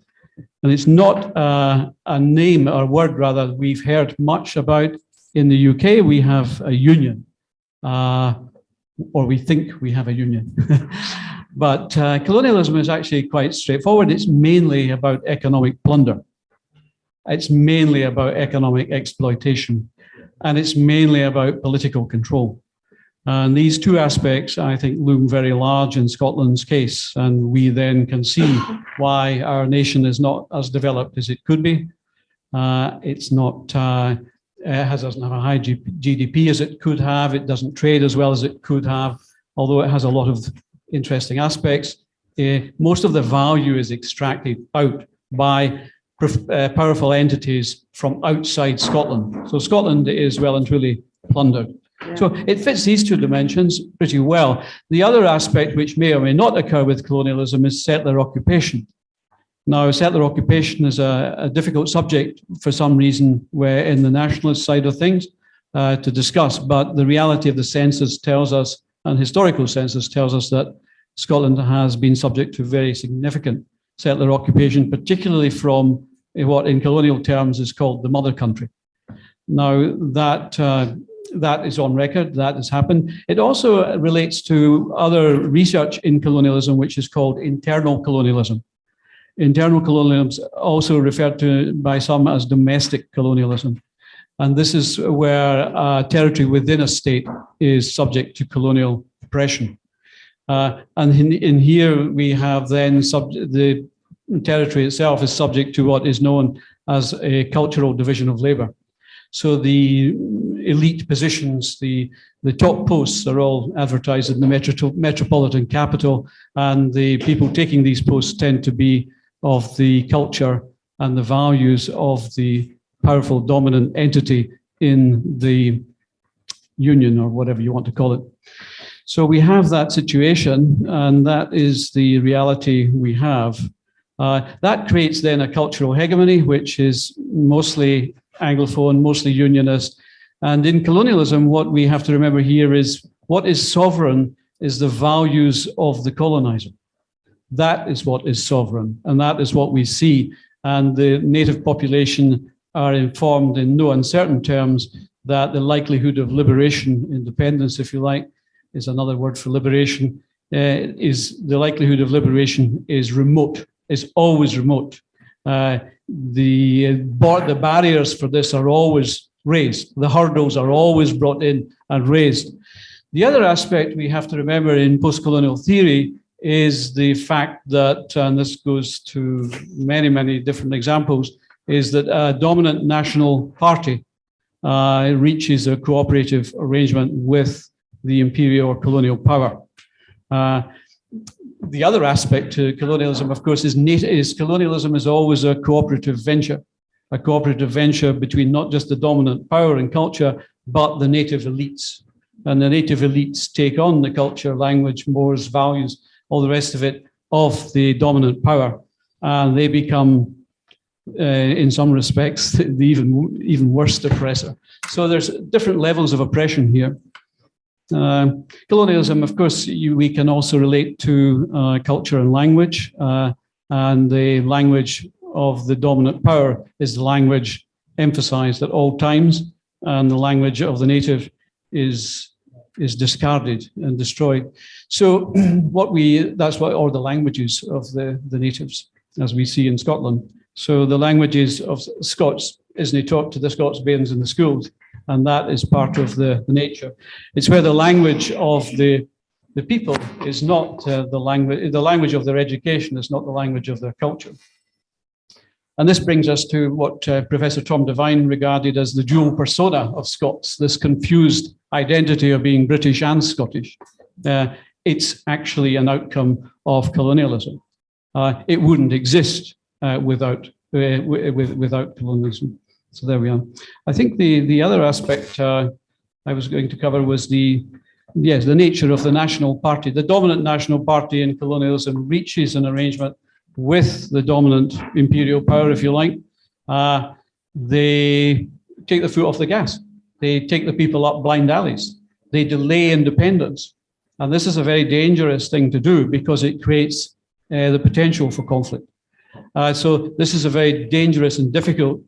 And it's not a name or word, rather, we've heard much about. In the UK, we have a union, or we think we have a union. But colonialism is actually quite straightforward. It's mainly about economic plunder. It's mainly about economic exploitation. And it's mainly about political control. And these two aspects, I think, loom very large in Scotland's case. And we then can see why our nation is not as developed as it could be. It's not, doesn't have a high GDP as it could have. It doesn't trade as well as it could have, although it has a lot of interesting aspects. Most of the value is extracted out by powerful entities from outside Scotland. So Scotland is well and truly plundered. So it fits these two dimensions pretty well. The other aspect, which may or may not occur with colonialism, is settler occupation. Now, settler occupation is a difficult subject for some reason where in the nationalist side of things to discuss, but the reality of the census tells us, and historical census tells us, that Scotland has been subject to very significant settler occupation, particularly from what in colonial terms is called the mother country. Now, that is on record, that has happened. It also relates to other research in colonialism, which is called internal colonialism. Internal colonialism is also referred to by some as domestic colonialism. And this is where territory within a state is subject to colonial oppression. And in here we have then the territory itself is subject to what is known as a cultural division of labor. So the elite positions, the top posts are all advertised in the metropolitan capital, and the people taking these posts tend to be of the culture and the values of the powerful dominant entity in the union, or whatever you want to call it. So we have that situation, and that is the reality we have. That creates then a cultural hegemony, which is mostly Anglophone, mostly unionist. And in colonialism, what we have to remember here is what is sovereign is the values of the colonizer. That is what is sovereign, and that is what we see. And the native population are informed in no uncertain terms that the likelihood of liberation, independence, if you like, is another word for liberation, is the likelihood of liberation is remote, is always remote. The barriers for this are always raised. The hurdles are always brought in and raised. The other aspect we have to remember in post-colonial theory is the fact that, and this goes to many, many different examples, is that a dominant national party reaches a cooperative arrangement with the imperial or colonial power. The other aspect to colonialism, of course, is colonialism is always a cooperative venture between not just the dominant power and culture, but the native elites. And the native elites take on the culture, language, mores, values, all the rest of it, of the dominant power. And they become, in some respects, the even worse oppressor. So there's different levels of oppression here. Colonialism, of course, we can also relate to culture and language. And the language of the dominant power is the language emphasized at all times. And the language of the native is discarded and destroyed. So that's what are the languages of the natives, as we see in Scotland. So the languages of Scots isn't taught to the Scots bairns in the schools, and that is part of the nature. It's where the language of the people is not the language of their education is not the language of their culture. And this brings us to what Professor Tom Devine regarded as the dual persona of Scots, this confused identity of being British and Scottish. It's actually an outcome of colonialism. It wouldn't exist without colonialism. So there we are. I think the other aspect I was going to cover was the nature of the national party. The dominant national party in colonialism reaches an arrangement with the dominant imperial power, if you like. They take the foot off the gas. They take the people up blind alleys. They delay independence. And this is a very dangerous thing to do because it creates the potential for conflict. So this is a very dangerous and difficult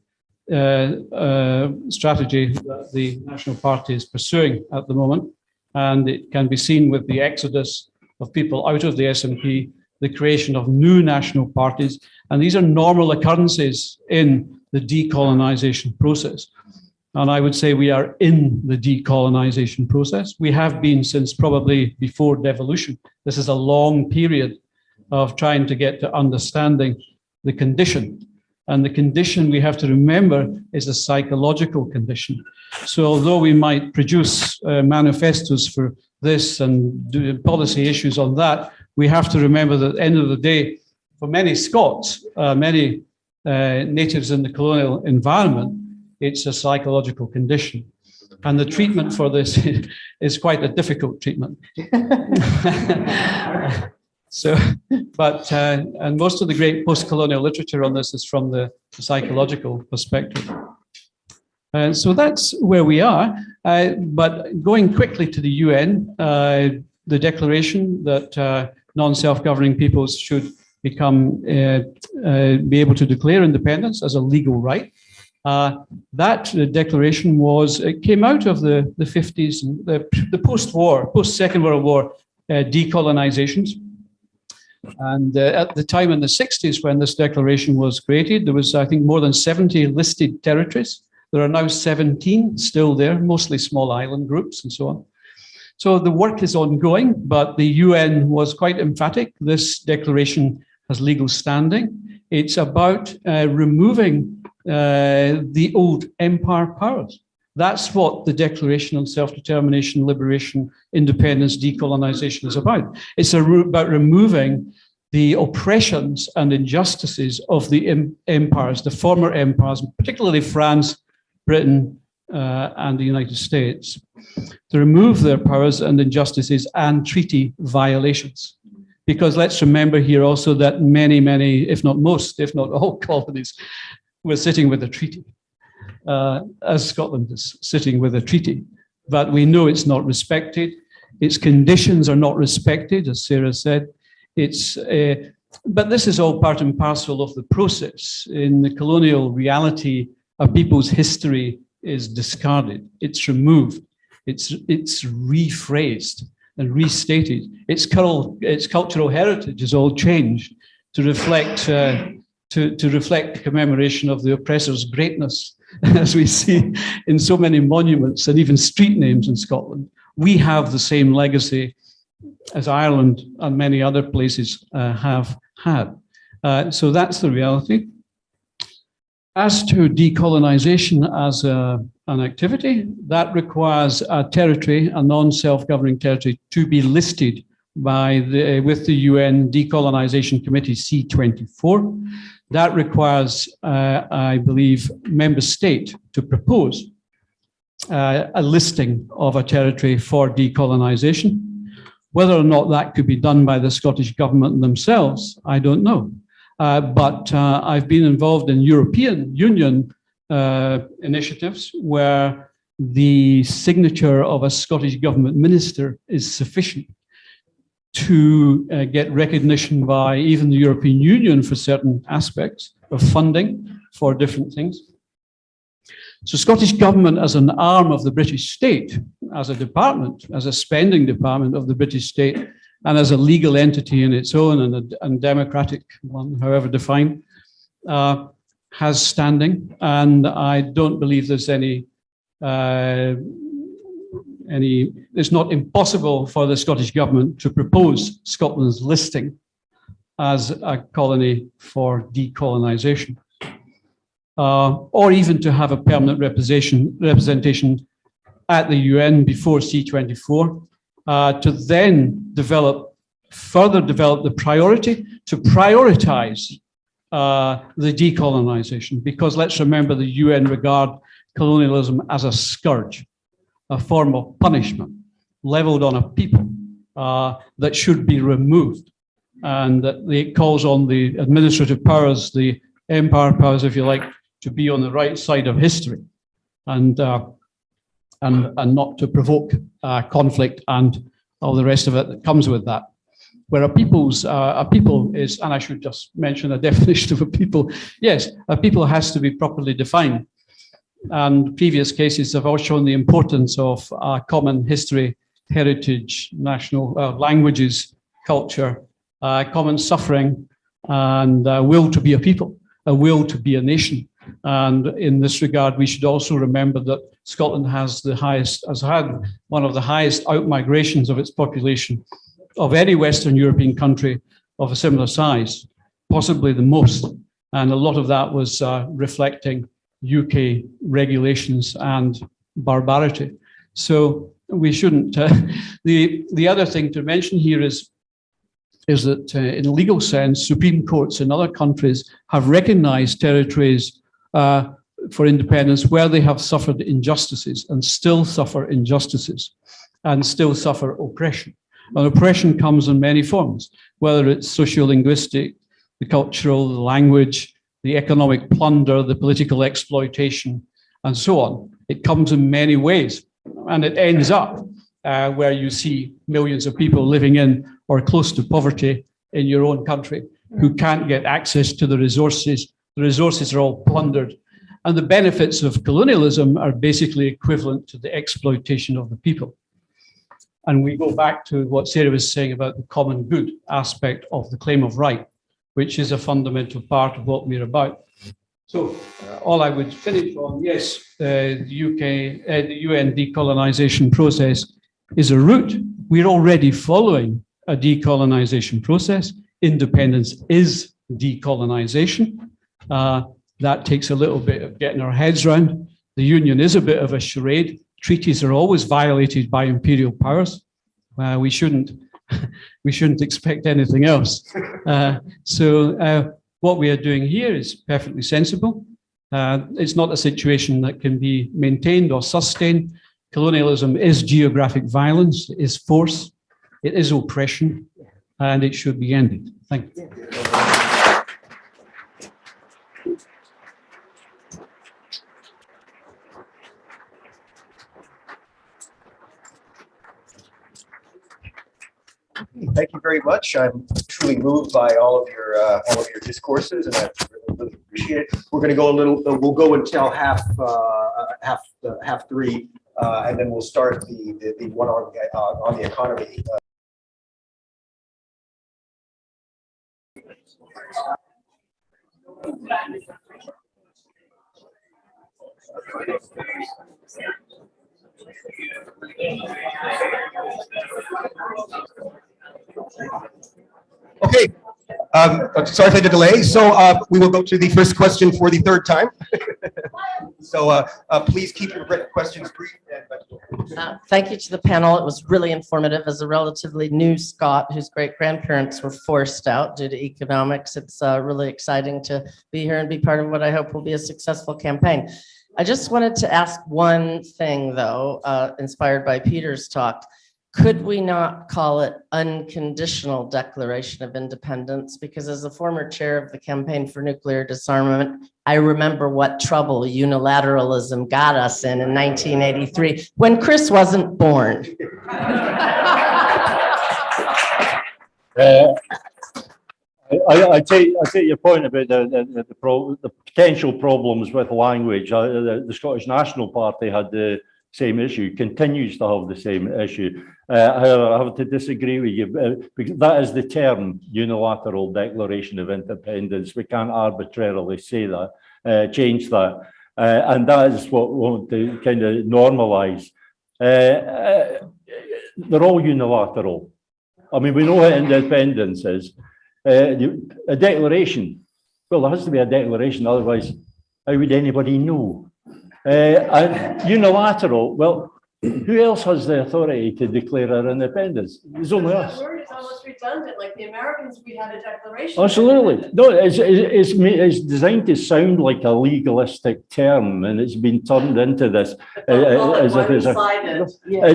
strategy that the National Party is pursuing at the moment. And it can be seen with the exodus of people out of the SNP, the creation of new national parties. And these are normal occurrences in the decolonization process. And I would say we are in the decolonization process. We have been since probably before devolution. This is a long period of trying to get to understanding the condition. And the condition we have to remember is a psychological condition. So although we might produce manifestos for this and do policy issues on that, we have to remember that at the end of the day, for many Scots, many natives in the colonial environment, it's a psychological condition. And the treatment for this is quite a difficult treatment. And most of the great post-colonial literature on this is from the psychological perspective. So that's where we are. But going quickly to the UN, the declaration that non-self-governing peoples should be able to declare independence as a legal right. That declaration came out of the 50s, the post-war, post-Second World War decolonizations. And at the time in the 60s when this declaration was created, there was, I think, more than 70 listed territories. There are now 17 still there, mostly small island groups and so on. So the work is ongoing, but the UN was quite emphatic. This declaration has legal standing. It's about removing the old empire powers. That's what the Declaration on Self-Determination, Liberation, Independence, Decolonization is about. It's about removing the oppressions and injustices of the empires, the former empires, particularly France, Britain, and the United States, to remove their powers and injustices and treaty violations. Because let's remember here also that many, if not most, if not all colonies were sitting with a treaty, as Scotland is sitting with a treaty. But we know it's not respected. Its conditions are not respected, as Sara said. But this is all part and parcel of the process. In the colonial reality, a people's history is discarded. It's removed. It's rephrased and restated. Its cultural heritage is all changed to reflect the commemoration of the oppressor's greatness, as we see in so many monuments and even street names in Scotland. We have the same legacy as Ireland and many other places have had. So that's the reality. As to decolonisation as an activity, that requires a territory, a non-self-governing territory, to be listed with the UN Decolonisation Committee C24. That requires, I believe, member state to propose a listing of a territory for decolonisation. Whether or not that could be done by the Scottish government themselves, I don't know. But I've been involved in European Union initiatives where the signature of a Scottish government minister is sufficient to get recognition by even the European Union for certain aspects of funding for different things. So Scottish government as an arm of the British state, as a department, as a spending department of the British state, and as a legal entity in its own and democratic one, however defined, has standing. And I don't believe there's it's not impossible for the Scottish government to propose Scotland's listing as a colony for decolonisation. Or even to have a permanent representation at the UN before C24, to then further develop the priority to prioritise the decolonisation. Because let's remember, the UN regard colonialism as a scourge, a form of punishment levelled on a people that should be removed, and that it calls on the administrative powers, the empire powers, if you like, to be on the right side of history, and not to provoke conflict and all the rest of it that comes with that. Where a people is, and I should just mention a definition of a people. Yes, a people has to be properly defined, and previous cases have all shown the importance of common history, heritage, national languages, culture, common suffering, and will to be a people, a will to be a nation. And in this regard, we should also remember that Scotland has had one of the highest outmigrations of its population of any Western European country of a similar size, possibly the most. And a lot of that was reflecting UK regulations and barbarity. So we shouldn't. The other thing to mention here is that in a legal sense, Supreme Courts in other countries have recognized territories for independence where they have suffered injustices and still suffer injustices and still suffer oppression. And oppression comes in many forms, whether it's socio-linguistic, the cultural, the language, the economic plunder, the political exploitation, and so on. It comes in many ways, and it ends up where you see millions of people living in or close to poverty in your own country who can't get access to the resources. The resources are all plundered. And the benefits of colonialism are basically equivalent to the exploitation of the people. And we go back to what Sara was saying about the common good aspect of the claim of right, which is a fundamental part of what we're about. So all I would finish on, yes, the UN decolonisation process is a route. We're already following a decolonisation process. Independence is decolonisation. That takes a little bit of getting our heads around. The union is a bit of a charade. Treaties are always violated by imperial powers. We shouldn't expect anything else. So what we are doing here is perfectly sensible. It's not a situation that can be maintained or sustained. Colonialism is geographic violence, it is force, it is oppression. and it should be ended. Thank you. Thank you very much. I'm truly moved by all of your discourses, and I really appreciate it. We're going to go a little. We'll go until half three, and then we'll start the one on the economy. Okay, sorry for the delay. So we will go to the first question for the third time. So please keep your questions brief. Thank you to the panel. It was really informative. As a relatively new Scot whose great-grandparents were forced out due to economics, it's really exciting to be here and be part of what I hope will be a successful campaign. I just wanted to ask one thing, though, inspired by Peter's talk. Could we not call it unconditional declaration of independence? Because as a former chair of the campaign for nuclear disarmament, I remember what trouble unilateralism got us in 1983 when Chris wasn't born. I take your point about the potential problems with language. The Scottish National Party had the same issue, continues to have the same issue. However, I have to disagree with you, because that is the term, unilateral declaration of independence. We can't arbitrarily say that, change that. And that is what we want to kind of normalise. They're all unilateral. I mean, we know what independence is. A declaration, well, there has to be a declaration, otherwise how would anybody know? And unilateral, well, who else has the authority to declare our independence? There's only us. The word is almost redundant. Like the Americans, we had a declaration. Absolutely. No, it's designed to sound like a legalistic term, and it's been turned into this. Yes,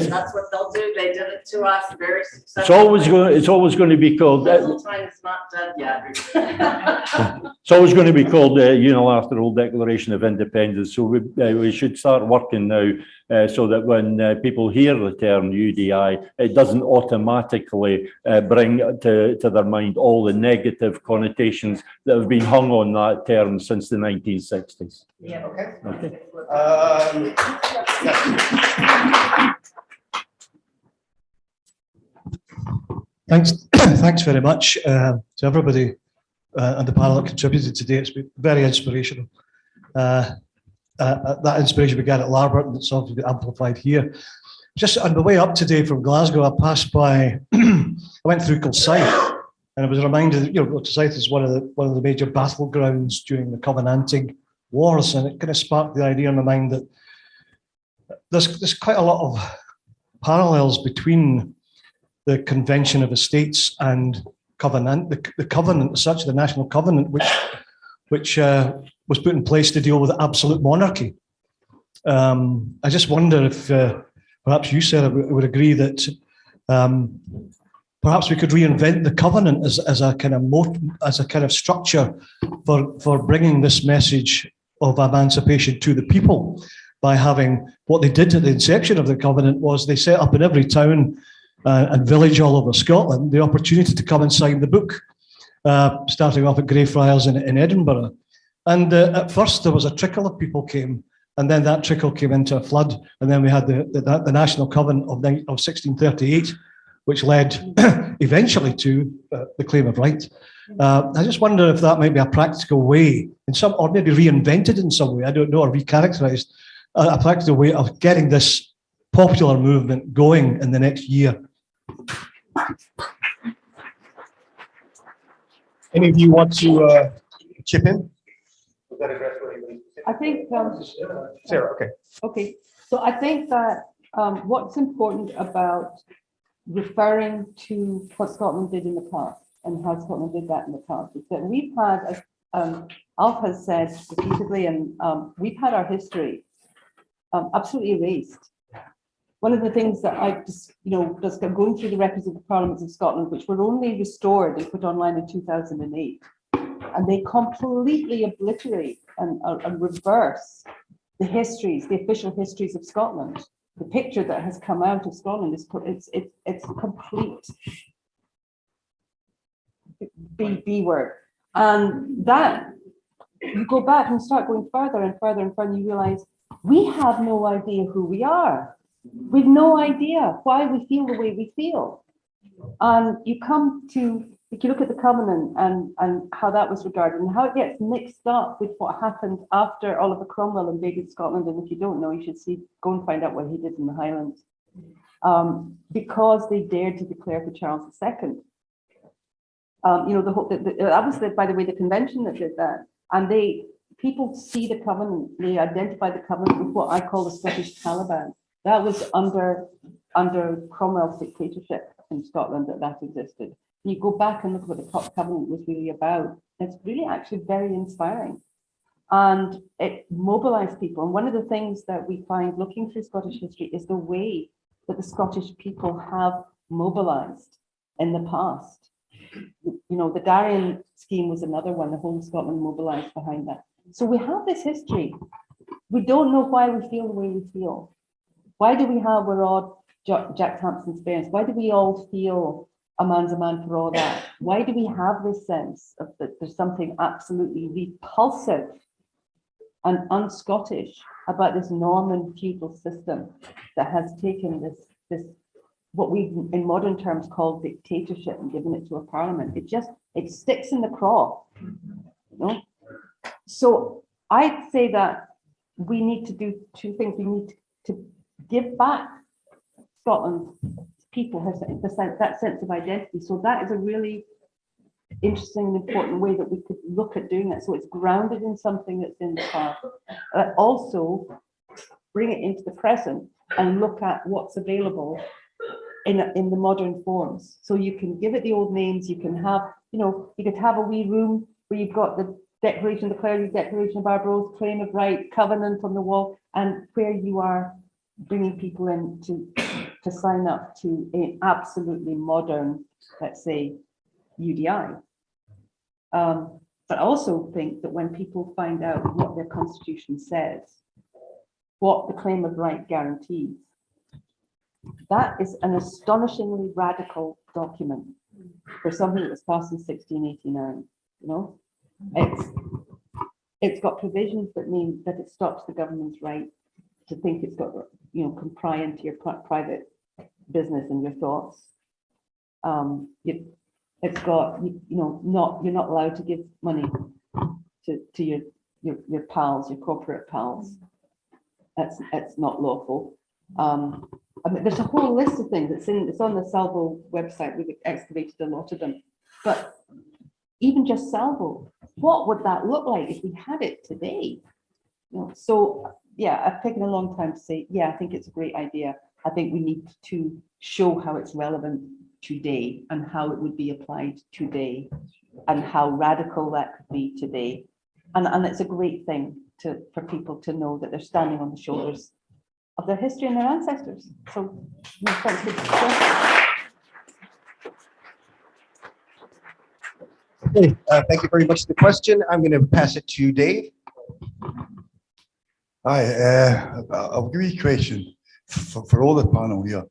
that's what they'll do. They did it to us very successfully. It's always going to be called. Time's not dead yet. It's always going to be called the unilateral declaration of independence. So we should start working now so that when people hear the term UDI, it doesn't automatically bring to their mind all the negative connotations that have been hung on that term since the 1960s. Yeah. Okay. Thanks very much to everybody on the panel that contributed today. It's been very inspirational. That inspiration began at Larbert, and it's obviously amplified here. Just on the way up today from Glasgow, I passed by, I went through Kilsyth, and I was reminded that, Kilsyth is one of the major battlegrounds during the Covenanting Wars, and it kind of sparked the idea in my mind that there's quite a lot of parallels between the Convention of Estates and Covenant, the Covenant as such, the National Covenant, which was put in place to deal with absolute monarchy. I just wonder if perhaps you, Sarah, would agree that perhaps we could reinvent the Covenant as a kind of structure for bringing this message of emancipation to the people, by having what they did at the inception of the Covenant was they set up in every town and village all over Scotland the opportunity to come and sign the book, starting off at Greyfriars in Edinburgh. And at first there was a trickle of people came, and then that trickle came into a flood, and then we had the National Covenant of 1638, which led eventually to the Claim of Right. I just wonder if that might be a practical way, or maybe reinvented in some way, I don't know, or recharacterized, a practical way of getting this popular movement going in the next year. Any of you want to chip in? I think, Sarah, okay. okay, so I think that what's important about referring to what Scotland did in the past and how Scotland did that in the past is that we've had, as Alf has said repeatedly, and we've had our history absolutely erased. one of the things that I just, just going through the records of the Parliaments of Scotland, which were only restored and put online in 2008, and they completely obliterate and reverse the histories, the official histories of Scotland. The picture that has come out of Scotland is it's complete B word, and that you go back and start going further and further and further, and you realize we have no idea who we are. We've no idea why we feel the way we feel. And you come to, if you look at the Covenant and how that was regarded and how it gets mixed up with what happened after Oliver Cromwell invaded Scotland. And if you don't know, you should go and find out what he did in the Highlands. Because they dared to declare for Charles II. That was, by the way, the convention that did that. And people see the Covenant, they identify the Covenant with what I call the Scottish Taliban. That was under Cromwell's dictatorship in Scotland that existed. You go back and look at what the Covenant was really about. It's really actually very inspiring. And it mobilized people. And one of the things that we find looking through Scottish history is the way that the Scottish people have mobilized in the past. The Darien scheme was another one, the whole of Scotland mobilized behind that. So we have this history. We don't know why we feel the way we feel. Why do we have we're all Jack Thompson's parents? Why do we all feel a man's a man for all that? Why do we have this sense of that there's something absolutely repulsive and un-Scottish about this Norman feudal system that has taken this what we in modern terms call dictatorship and given it to a parliament? It sticks in the craw. So I'd say that we need to do two things. We need to give back Scotland people that sense of identity. So that is a really interesting and important way that we could look at doing that. So it's grounded in something that's in the past, but also bring it into the present and look at what's available in the modern forms. So you can give it the old names. You can have, you could have a wee room where you've got the Declaration of the Clergy, Declaration of Arbroath, Claim of Right, Covenant on the wall, and where you are bringing people in to sign up to an absolutely modern, let's say, UDI. But I also think that when people find out what their constitution says, what the Claim of Right guarantees, that is an astonishingly radical document for something that was passed in 1689. It's got provisions that mean that it stops the government's right to think it's got, can pry into your private business and your thoughts. It's got, you're not allowed to give money to your pals, your corporate pals. That's not lawful. There's a whole list of things. It's on the Salvo website. We've excavated a lot of them. But even just Salvo, what would that look like if we had it today? So yeah, I've taken a long time to say, yeah, I think it's a great idea. I think we need to show how it's relevant today and how it would be applied today and how radical that could be today. And it's a great thing for people to know that they're standing on the shoulders of their history and their ancestors. So thanks for the question. Okay, thank you very much for the question. I'm going to pass it to Dave. Hi, I'll give you a question for all the panel here.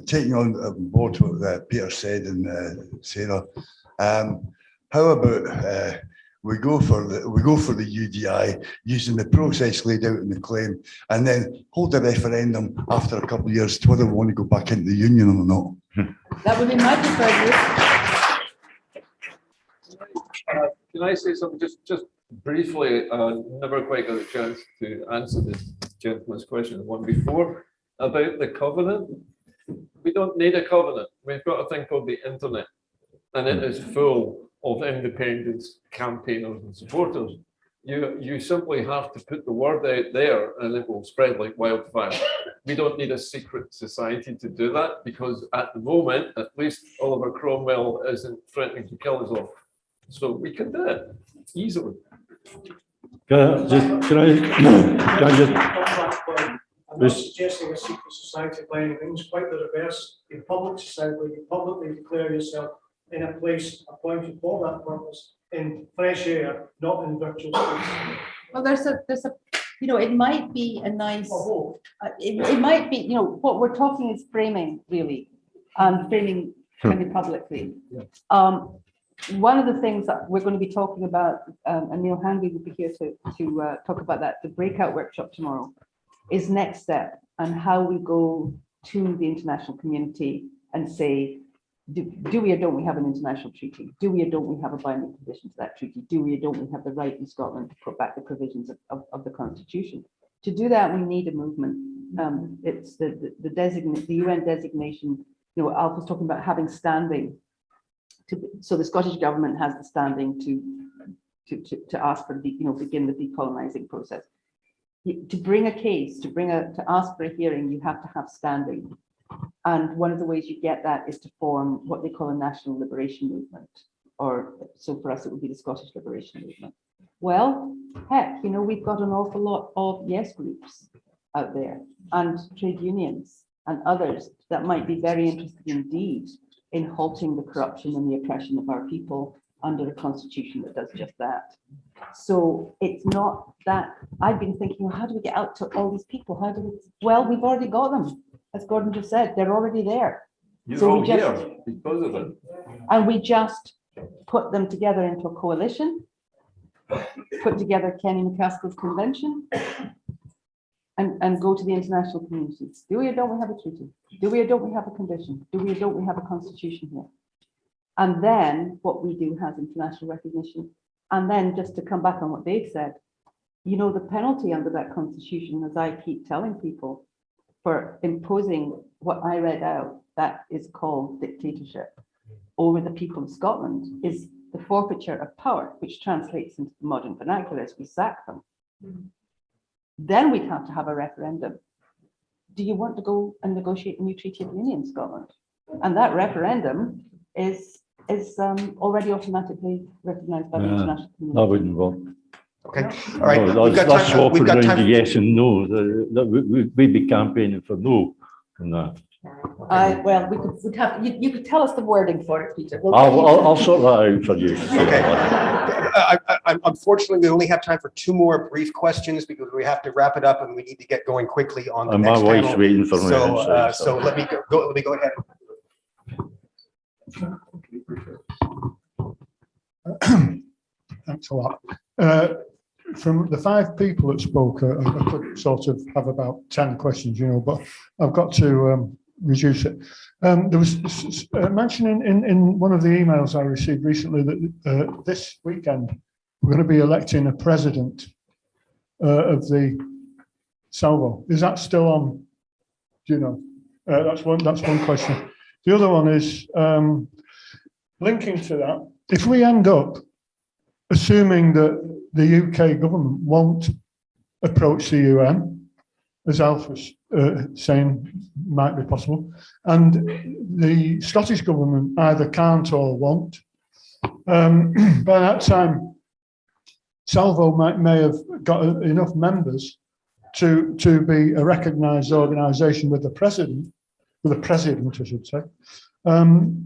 Taking on board what Peter said and Sarah, how about we go for the UDI using the process laid out in the claim, and then hold a referendum after a couple of years to whether we want to go back into the union or not. That would be my preferred route. Can I say something just briefly? Never quite got a chance to answer this gentleman's question, the one before, about the covenant. We don't need a covenant. We've got a thing called the internet, and it is full of independence campaigners and supporters. You simply have to put the word out there and it will spread like wildfire. We don't need a secret society to do that, because at the moment, at least Oliver Cromwell isn't threatening to kill us all. So we can do it easily. Can I just I'm not suggesting a secret society by any means, quite the reverse. A public society where you publicly declare yourself in a place appointed for that purpose, in fresh air, not in virtual space. Well, there's a, it might be a nice, it might be, what we're talking is framing really, and framing kind of publicly. One of the things that we're going to be talking about, and Neil Hanby will be here to talk about that, the breakout workshop tomorrow, is next step and how we go to the international community and say, do we or don't we have an international treaty? Do we or don't we have a binding condition to that treaty? Do we or don't we have the right in Scotland to put back the provisions of the Constitution? To do that, we need a movement. It's the UN designation. Alf was talking about having standing. So the Scottish government has the standing to ask for begin the decolonizing process. To bring a case, to ask for a hearing, you have to have standing. And one of the ways you get that is to form what they call a national liberation movement, or so for us it would be the Scottish Liberation Movement. Well, heck, we've got an awful lot of yes groups out there and trade unions and others that might be very interested indeed in halting the corruption and the oppression of our people under a constitution that does just that. So it's not that I've been thinking, well, how do we get out to all these people? Well, we've already got them. As Gordon just said, they're already there. You're So all we just- here because of it. And we just put them together into a coalition, put together Kenny McCaskill's convention, and go to the international community. Do we or don't we have a treaty? Do we or don't we have a condition? Do we or don't we have a constitution here? And then what we do has international recognition. And then just to come back on what they've said, the penalty under that constitution, as I keep telling people, for imposing what I read out, that is called dictatorship over the people of Scotland, is the forfeiture of power, which translates into the modern vernacular as we sack them. Then we'd have to have a referendum. Do you want to go and negotiate a new treaty of union in Scotland? And that referendum is already automatically recognised by the international community. I wouldn't vote. Okay, all right. No, We've got that's time. We've swapping got around time. the yes and no. We'd be campaigning for no. And that. Well, you could tell us the wording for it, Peter. I'll sort that out for you. Okay. Unfortunately, we only have time for two more brief questions because we have to wrap it up and we need to get going quickly on the And next my wife's panel. waiting for me. outside, So let me go ahead. Thanks a lot. From the 5 people that spoke, I could sort of have about 10 questions, but I've got to reduce it. There was mentioning in one of the emails I received recently that this weekend we're going to be electing a president of the Salvo. Is that still on? Do you know? That's one question. The other one is linking to that. If we end up assuming that the UK government won't approach the UN, as Alf was saying might be possible, and the Scottish government either can't or won't, by that time, Salvo may have got enough members to be a recognised organisation with the president, I should say.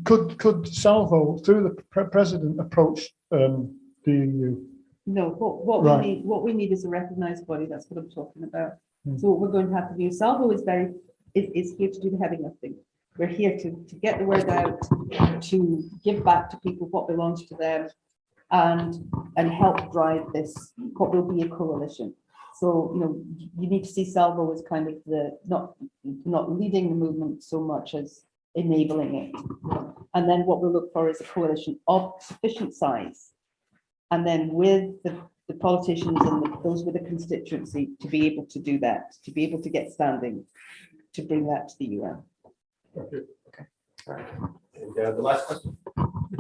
Could Salvo, through the president, approach the EU? No, what we need is a recognised body. That's what I'm talking about. So what we're going to have to do, Salvo is here to do the heavy lifting. We're here to get the word out, to give back to people what belongs to them, and help drive this, what will be a coalition. So, you need to see Salvo as kind of not leading the movement so much as enabling it. And then what we'll look for is a coalition of sufficient size. And then with the politicians and those with the constituency to be able to do that, to be able to get standing, to bring that to the UN. Okay. All right. And the last question.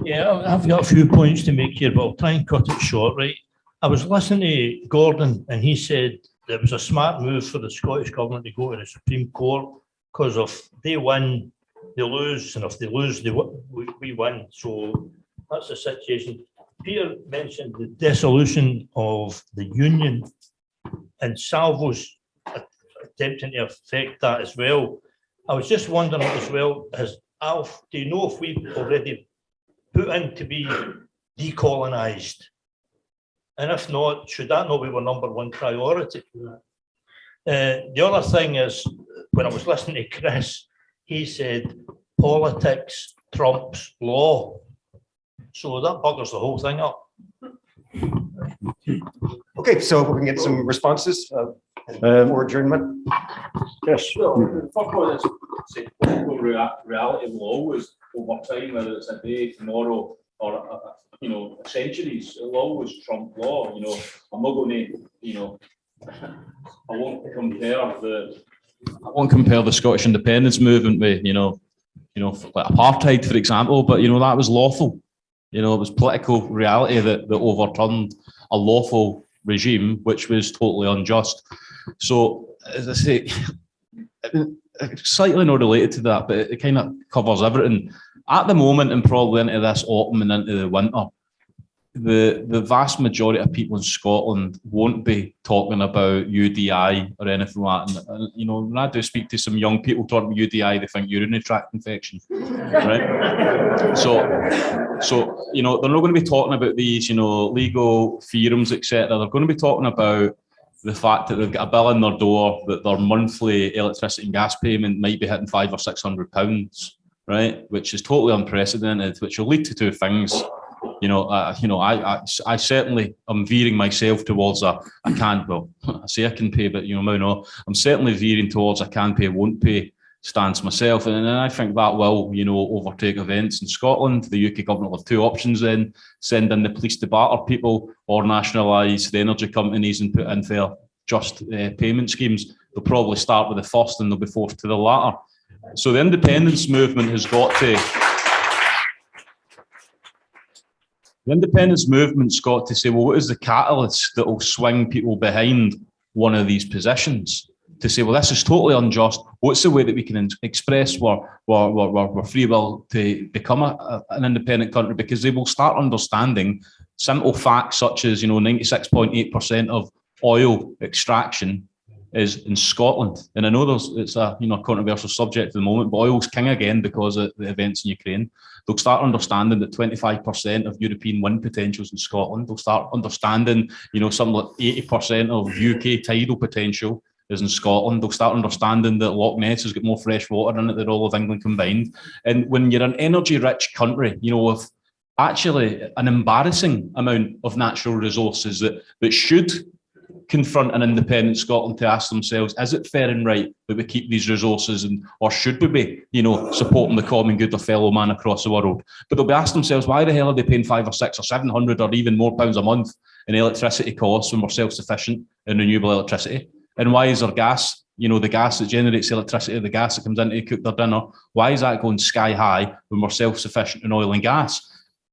Yeah, I've got a few points to make here, but I'll try and cut it short, right? I was listening to Gordon and he said it was a smart move for the Scottish government to go to the Supreme Court because if they win, they lose, and if they lose, we win. So that's the situation. Peter mentioned the dissolution of the union and Salvo's attempting to affect that as well. I was just wondering as well, Alf, do you know if we've already put in to be decolonised? And if not, should that not be our #1 priority? The other thing is, when I was listening to Chris, he said politics trumps law. So that buggers the whole thing up. Okay, so we can get some responses for adjournment. Yes. Well, the first one is say, political reality will always, over time, whether it's a day, tomorrow, or centuries, it'll always trump law. I'm not going to, I won't compare the Scottish independence movement with, like apartheid, for example. But that was lawful. It was political reality that overturned a lawful regime, which was totally unjust. So, as I say, slightly not related to that, but it kind of covers everything. At the moment, and probably into this autumn and into the winter, the vast majority of people in Scotland won't be talking about UDI or anything like that. And when I do speak to some young people talking about UDI, they think urinary tract infection, right? So they're not going to be talking about these, legal theorems, etc. They're going to be talking about the fact that they've got a bill in their door, that their monthly electricity and gas payment might be hitting £500 or £600, right? Which is totally unprecedented, which will lead to two things. I certainly am veering myself towards I say I can pay, but I'm certainly veering towards I can pay, won't pay stance myself. And I think that will, overtake events in Scotland. The UK government will have two options then: send in the police to batter people, or nationalise the energy companies and put in fair, just payment schemes. They'll probably start with the first and they'll be forced to the latter. So the independence movement has got to... The independence movement's got to say, well, what is the catalyst that will swing people behind one of these positions? To say, well, this is totally unjust. What's the way that we can express our free will to become an independent country? Because they will start understanding simple facts such as, 96.8% of oil extraction is in Scotland. And I know it's a controversial subject at the moment, but oil's king again because of the events in Ukraine. They'll start understanding that 25% of European wind potential is in Scotland. They'll start understanding, something like 80% of UK tidal potential is in Scotland. They'll start understanding that Loch Ness has got more fresh water in it than all of England combined. And when you're an energy-rich country, with actually an embarrassing amount of natural resources that should confront an independent Scotland to ask themselves, is it fair and right that we keep these resources, or should we be, supporting the common good of fellow man across the world? But they'll be asking themselves, why the hell are they paying 500 or 600 or 700 or even more pounds a month in electricity costs when we're self-sufficient in renewable electricity? And why is our gas, the gas that generates electricity, the gas that comes in to cook their dinner, why is that going sky high when we're self-sufficient in oil and gas?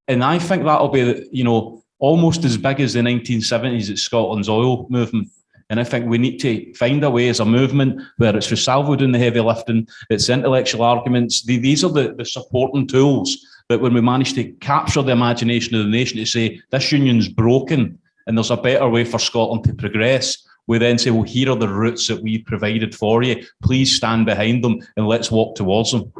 And I think that'll be, almost as big as the 1970s at Scotland's oil movement. And I think we need to find a way as a movement, where it's for Salvo doing the heavy lifting, it's intellectual arguments. These are the supporting tools that when we manage to capture the imagination of the nation to say, this union's broken and there's a better way for Scotland to progress, we then say, well, here are the routes that we provided for you. Please stand behind them and let's walk towards them.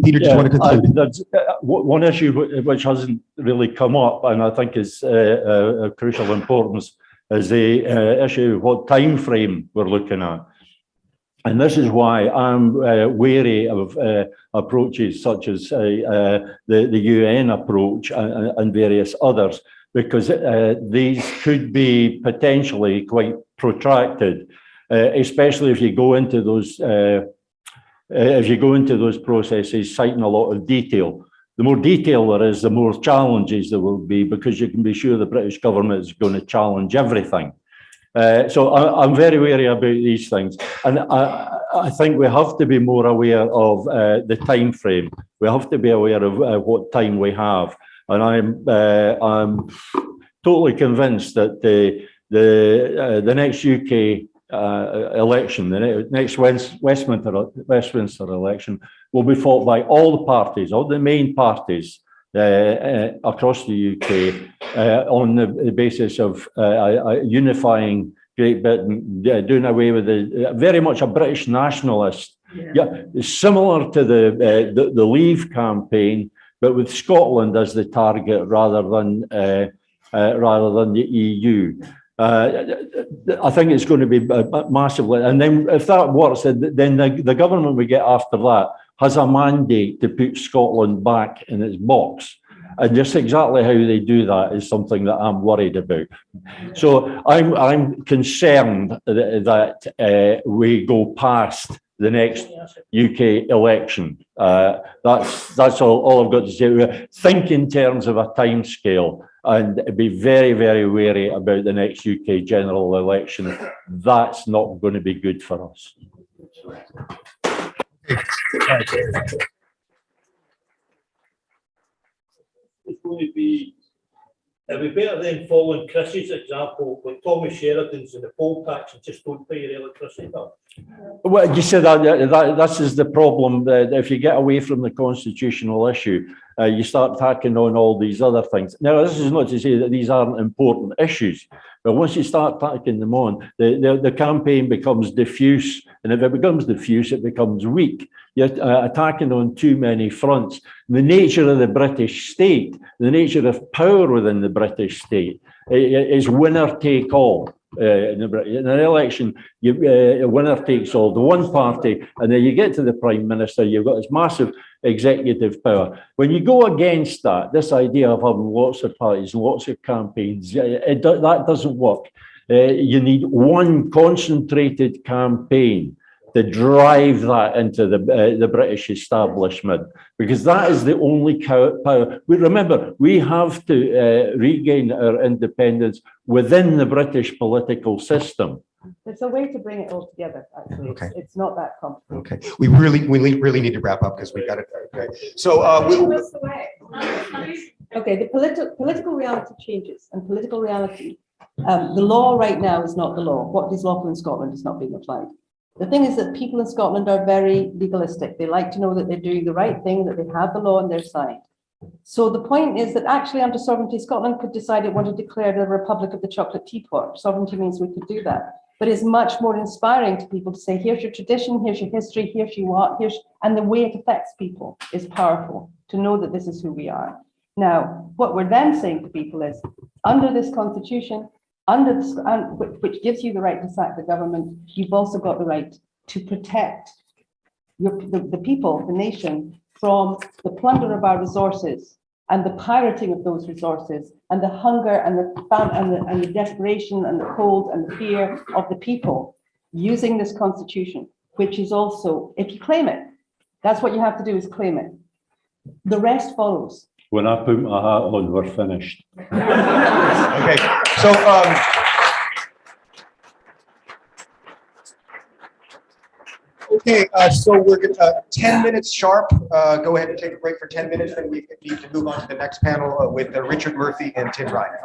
Peter, just want to conclude. That's one issue which hasn't really come up, and I think is of crucial importance, is the issue of what time frame we're looking at. And this is why I'm wary of approaches such as the UN approach and various others, because these could be potentially quite protracted, especially if you go into those processes citing a lot of detail. The more detail there is, the more challenges there will be, because you can be sure the British government is going to challenge everything. So I'm very wary about these things. And I think we have to be more aware of the time frame. We have to be aware of what time we have. And I'm totally convinced that the next UK election, the next Westminster election, will be fought by all the parties, all the main parties across the UK on the basis of unifying Great Britain, doing away with very much a British nationalist. Yeah, similar to the Leave campaign, but with Scotland as the target rather than the EU. I think it's going to be massively, and then if that works, then the government we get after that has a mandate to put Scotland back in its box. And just exactly how they do that is something that I'm worried about. So I'm concerned that we go past the next UK election. That's all I've got to say. Think in terms of a time scale and be very, very wary about the next UK general election. That's not going to be good for us. It's going to be, it'll be better than following Chris's example, with Tommy Sheridan's and the poll tax and just don't pay your electricity bill. Well, you said that this is the problem, that if you get away from the constitutional issue, you start tacking on all these other things. Now, this is not to say that these aren't important issues, but once you start tacking them on, the campaign becomes diffuse, and if it becomes diffuse, it becomes weak. You're attacking on too many fronts. The nature of the British state, the nature of power within the British state is winner take all. In an election, winner takes all, the one party, and then you get to the Prime Minister, you've got this massive executive power. When you go against that, this idea of having lots of parties, lots of campaigns, that doesn't work. You need one concentrated campaign to drive that into the British establishment, because that is the only power. Remember, we have to regain our independence within the British political system. There's a way to bring it all together, actually. Okay. It's not that complicated. Okay, we really need to wrap up because we got it. Okay, so Okay, the political reality changes, and political reality, the law right now is not the law. What is lawful in Scotland is not being applied. The thing is that people in Scotland are very legalistic. They like to know that they're doing the right thing, that they have the law on their side. So the point is that actually under sovereignty, Scotland could decide it wanted to declare the Republic of the Chocolate Teapot. Sovereignty means we could do that. But it's much more inspiring to people to say, here's your tradition, here's your history, here's your what, and the way it affects people is powerful, to know that this is who we are. Now, what we're then saying to people is, under this constitution, which gives you the right to sack the government, you've also got the right to protect the people, the nation, from the plunder of our resources and the pirating of those resources and the hunger and the desperation and the cold and the fear of the people using this constitution, which is also, if you claim it, that's what you have to do, is claim it. The rest follows. When I put my hat on, we're finished. okay, so so we're going to 10 minutes sharp. Go ahead and take a break for 10 minutes, and we need to move on to the next panel with Richard Murphy and Tim Ryan.